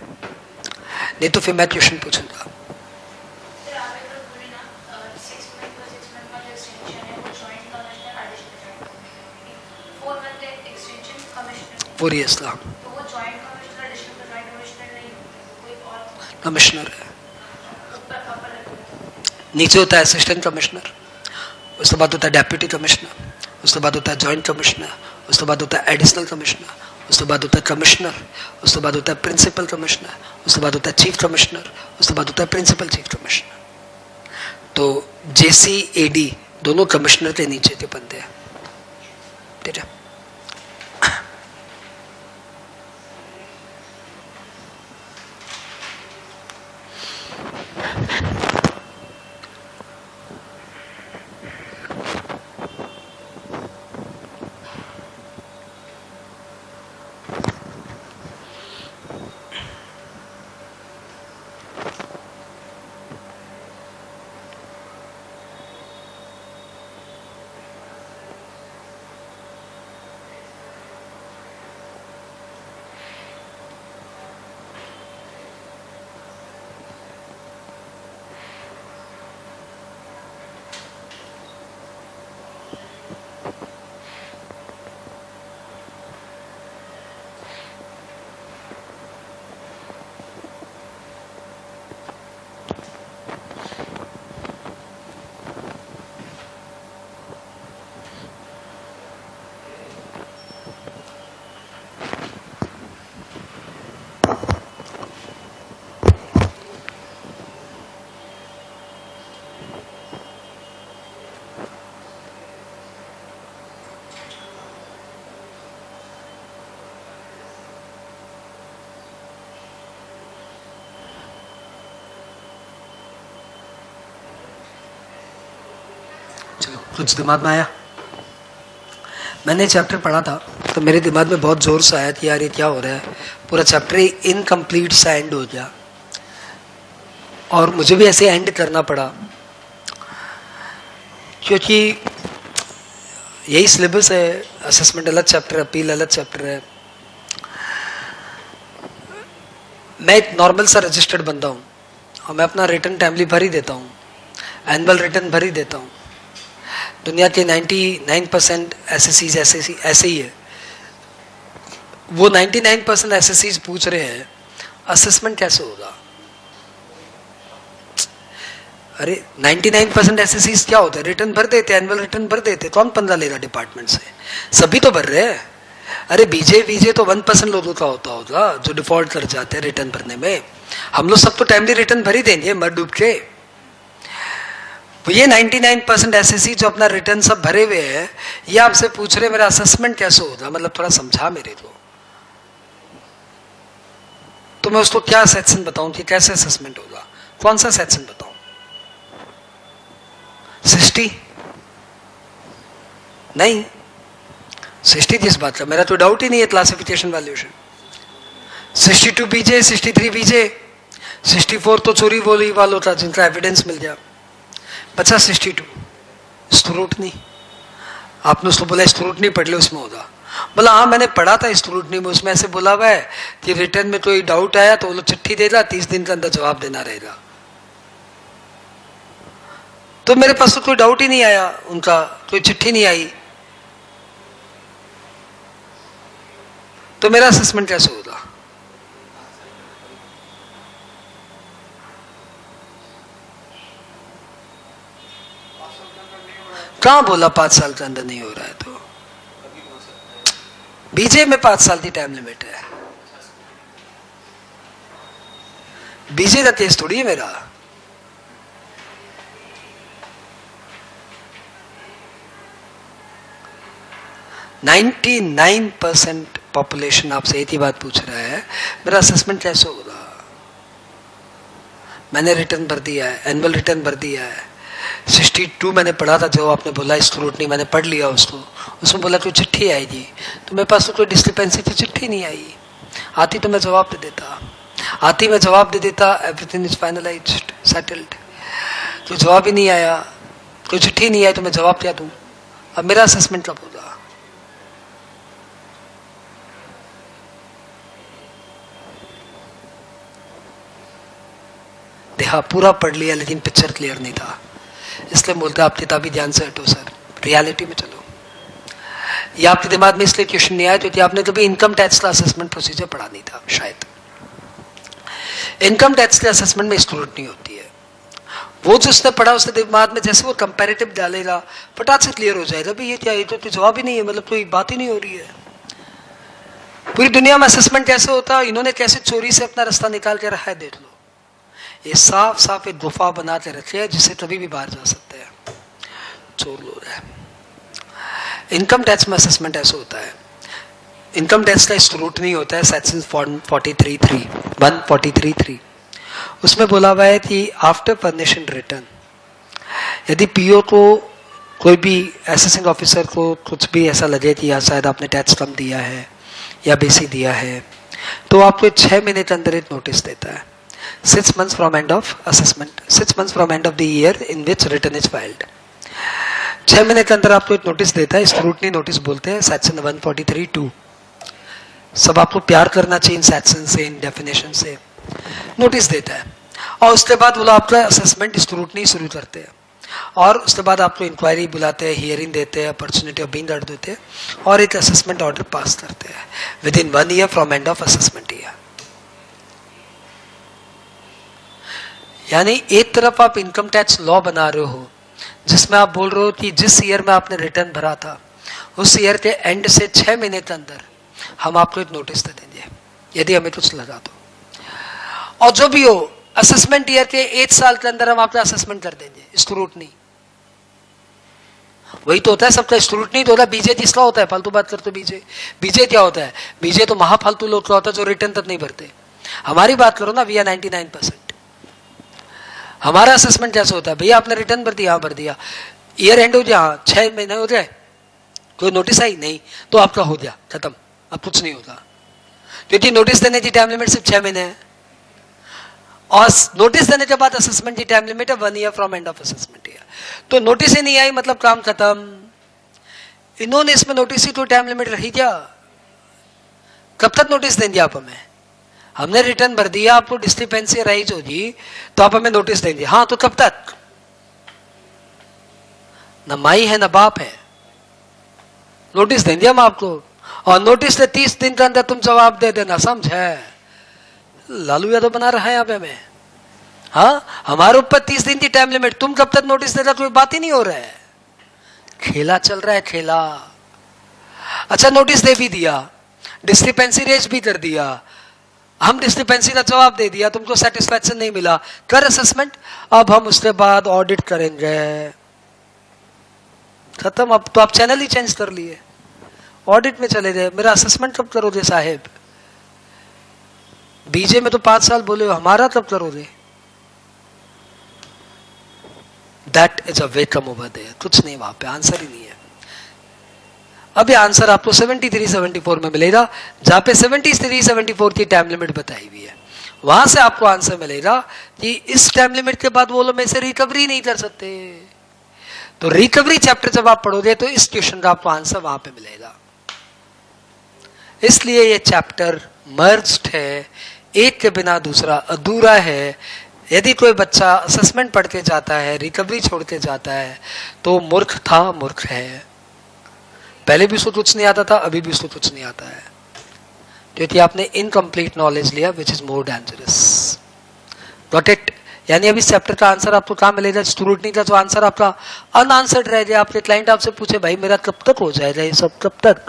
नहीं तो फिर मैं क्वेश्चन पूछूंगा। पूरी इस्लाम कमिश्नर है, नीचे होता है असिस्टेंट कमिश्नर, उसके बाद होता है डेप्यूटी कमिश्नर, उसके बाद होता है जॉइंट कमिश्नर, उसके बाद होता है एडिशनल कमिश्नर, उसके बाद होता है कमिश्नर, उसके बाद होता है प्रिंसिपल कमिश्नर, उसके बाद होता है चीफ कमिश्नर, उसके बाद होता है प्रिंसिपल चीफ कमिश्नर। तो जेसी एडी दोनों कमिश्नर के नीचे के बनते हैं, ठीक है। चलो कुछ दिमाग में आया। मैंने चैप्टर पढ़ा था तो मेरे दिमाग में बहुत जोर से आया कि यार ये क्या हो रहा है, पूरा चैप्टर इनकम्प्लीट सा एंड हो गया और मुझे भी ऐसे एंड करना पड़ा क्योंकि यही सिलेबस है। असेसमेंट अलग चैप्टर है, अपील अलग चैप्टर है। मैं एक नॉर्मल सा रजिस्टर्ड बंदा हूँ और मैं अपना रिटर्न टाइमली भर ही देता हूँ, एनुअल रिटर्न भर ही देता हूँ। दुनिया के 99% एसएससीज ऐसे ही है। वो 99% एसएससीज पूछ रहे हैं असेसमेंट कैसे होगा। अरे 99% एसएससीज क्या होता है, रिटर्न भर देते, एनुअल रिटर्न भर देते, कौन 15 लेगा डिपार्टमेंट से, सभी तो भर रहे हैं। अरे बीजे तो 1% लोगों का होता होगा जो डिफॉल्ट कर जाते हैं रिटर्न भरने में। हम लोग सब तो टाइमली रिटर्न भर ही देंगे मर डूब के। ये 99% एसएससी जो अपना रिटर्न सब भरे हुए हैं, ये आपसे पूछ रहे मेरा असेसमेंट कैसे होगा, मतलब थोड़ा समझा मेरे को। तो मैं उसको क्या सेक्शन बताऊं कि कैसे असेसमेंट होगा, कौन सा सेक्शन बताऊं? 60 नहीं, 60 किस बात का, मेरा तो डाउट ही नहीं है। क्लासिफिकेशन वैल्यूएशन 62 बीजे, 63 बीजे, 64 तो चोरी बोली वालों था जिनका एविडेंस मिल गया। 62 स्क्रूटनी, आपने उसको बोला स्क्रूटनी पढ़ लो उसमें होगा। बोला हाँ मैंने पढ़ा था स्क्रूटनी में, उसमें ऐसे बोला हुआ है कि रिटर्न में कोई डाउट आया तो वो लोग चिट्ठी देगा, 30 दिन के अंदर जवाब देना रहेगा। तो मेरे पास तो कोई डाउट ही नहीं आया, उनका कोई चिट्ठी नहीं आई, तो मेरा असेसमेंट कैसे होगा? कहां बोला 5 साल के अंदर नहीं हो रहा है? तो बीजे में 5 साल की टाइम लिमिट है। बीजे का केस थोड़ी है मेरा। %99% पॉपुलेशन आपसे एक ही बात पूछ रहा है, मेरा असेसमेंट कैसे होगा? मैंने रिटर्न भर दिया है, एनुअल रिटर्न भर दिया है। 62 मैंने पढ़ा था, जो आपने बोला स्क्रूटनी, मैंने पढ़ लिया उसको। उसमें बोला कोई चिट्ठी आएगी, तो मेरे पास तो कोई डिस्क्रिपेंसी की चिट्ठी नहीं आई। आती तो मैं जवाब दे देता, आती मैं जवाब दे देता, एवरीथिंग इज फाइनलाइज्ड, सेटल्ड। तो जवाब ही नहीं आया, कोई चिट्ठी नहीं आई, तो मैं जवाब क्या दूं? अब मेरा असेसमेंट कब होगा? देखा, पूरा पढ़ लिया लेकिन पिक्चर क्लियर नहीं था, इसलिए बोलते आप किताबी ध्यान से हटो सर, रियलिटी में चलो। ये आपके दिमाग में इसलिए क्वेश्चन नहीं आया क्योंकि आपने कभी इनकम टैक्स का असेसमेंट प्रोसीजर पढ़ा नहीं था शायद। इनकम टैक्स के असेसमेंट में स्क्रूटनी होती है। वो जो उसने पढ़ा उसके दिमाग में जैसे वो कंपैरेटिव डालेगा फटाक से क्लियर हो जाएगा, भाई ये क्या, ये तो जवाब ही नहीं है, मतलब कोई बात ही नहीं हो रही है। पूरी दुनिया में असेसमेंट कैसे होता है, इन्होंने कैसे चोरी से अपना रास्ता निकाल के रखा है, देख लो। ये साफ साफ एक गुफा बना के रखे है जिससे कभी भी बाहर जा सकते हैं चोर लोग हैं। इनकम टैक्स में असेसमेंट ऐसा होता है। इनकम टैक्स का स्क्रूटनी होता है सेक्शन 143(3). उसमें बोला हुआ है कि आफ्टर फर्निशिंग रिटर्न, यदि पीओ को, कोई भी असेसिंग ऑफिसर को कुछ भी ऐसा लगे कि यार शायद आपने टैक्स कम दिया है या बेसी दिया है, तो आपको 6 महीने के अंदर एक नोटिस देता है। 6 months from end of assessment, 6 months from end of the year in which return is filed। 6 महीने के अंदर आपको एक नोटिस देता है, स्क्रूटनी नोटिस बोलते हैं, सेक्शन 143(2). सब आपको प्यार करना चाहिए इन सेक्शन से, इन डेफिनेशन से। नोटिस देता है और उसके बाद वो आपका असेसमेंट स्क्रूटनी शुरू करते हैं और उसके बाद आपको इंक्वायरी बुलाते हैं, हियरिंग देते हैं, अपॉर्चुनिटी ऑफ बीइंग हेard देते हैं और एक असेसमेंट ऑर्डर पास करते हैं with in 1 year from end of assessment year. यानी एक तरफ आप इनकम टैक्स लॉ बना रहे हो जिसमें आप बोल रहे हो कि जिस ईयर में आपने रिटर्न भरा था उस ईयर के एंड से 6 महीने के अंदर हम आपको एक नोटिस दे देंगे यदि हमें कुछ लगा तो, और जो भी हो असेसमेंट ईयर के 1 साल के अंदर हम आपका असेसमेंट कर देंगे। स्क्रूटनी वही तो होता है सबका, स्क्रूटनी तो होता है। बीजे किसका होता है? फालतू बात करते बीजे। बीजे क्या होता है? बीजे तो महाफालतू लोग का होता है जो रिटर्न तक नहीं भरते। हमारी बात करो ना, वी आर 99%। हमारा असेसमेंट कैसे होता है? भैया आपने रिटर्न भर दिया, भर दिया, ईयर एंड हो गया, 6 महीने हो जाए, कोई नोटिस आई नहीं, तो आपका हो गया, खत्म, अब कुछ नहीं होता। क्योंकि नोटिस देने की टाइम लिमिट सिर्फ 6 महीने है और नोटिस देने के बाद असेसमेंट की टाइम लिमिट है 1 year from end of assessment year. तो नोटिस ही नहीं आई मतलब काम खत्म। इन्होंने इसमें नोटिस ही तो टाइम लिमिट रही क्या? कब तक नोटिस देंगे आप हमें? हमने रिटर्न भर दिया, आपको डिस्क्रिपेंसी राइज होगी तो आप हमें नोटिस देंगे। हाँ, तो कब तक? न माई है न बाप है, नोटिस देंगे हम आपको और नोटिस से 30 दिन के अंदर तुम जवाब दे देना, समझे? लालू यादव बना रहा है यहाँ पे हमें। हाँ, हमारे ऊपर 30 दिन की टाइम लिमिट, तुम कब तक नोटिस देना, कोई बात ही नहीं हो रहा है, खेला चल रहा है, खेला। अच्छा, नोटिस दे भी दिया, डिस्क्रिपेंसी रेज भी कर दिया, हम डिस्क्रिपेंसी का जवाब दे दिया, तुमको सेटिस्फैक्शन नहीं मिला, कर असेसमेंट, अब हम उसके बाद ऑडिट करेंगे, खत्म। अब तो आप चैनल ही चेंज कर लिए, ऑडिट में चले गए। मेरा असेसमेंट कब करोगे साहेब? बीजे में तो 5 साल बोले हो, हमारा कब करोगे? That is a welcome over there. कुछ नहीं, वहां पे आंसर ही नहीं है। अब ये आंसर आपको 73-74 में मिलेगा, जहां पे 73-74 की टाइम लिमिट बताई हुई है। वहां से आपको आंसर मिलेगा कि इस टाइम लिमिट के बाद वो लोग में से रिकवरी नहीं कर सकते। तो रिकवरी चैप्टर जब आप पढ़ोगे तो इस क्वेश्चन का आपको आंसर वहां पे मिलेगा। इसलिए ये चैप्टर मर्ज्ड है, एक के बिना दूसरा अधूरा है। यदि कोई बच्चा असेसमेंट पढ़ के जाता है, रिकवरी छोड़ के जाता है, तो मूर्ख था, मूर्ख है। पहले भी उसको कुछ नहीं आता था, अभी भी उसको कुछ नहीं आता है, क्योंकि आपने इनकम्प्लीट नॉलेज लिया, which is more dangerous. Got it? यानी अब इस चैप्टर का आंसर आपको कहाँ मिलेगा? स्क्रूटनी का जो आंसर आपका अनआंसर्ड रह गया, आपके क्लाइंट आपसे पूछे भाई मेरा कब तक हो जाएगा ये सब, कब तक?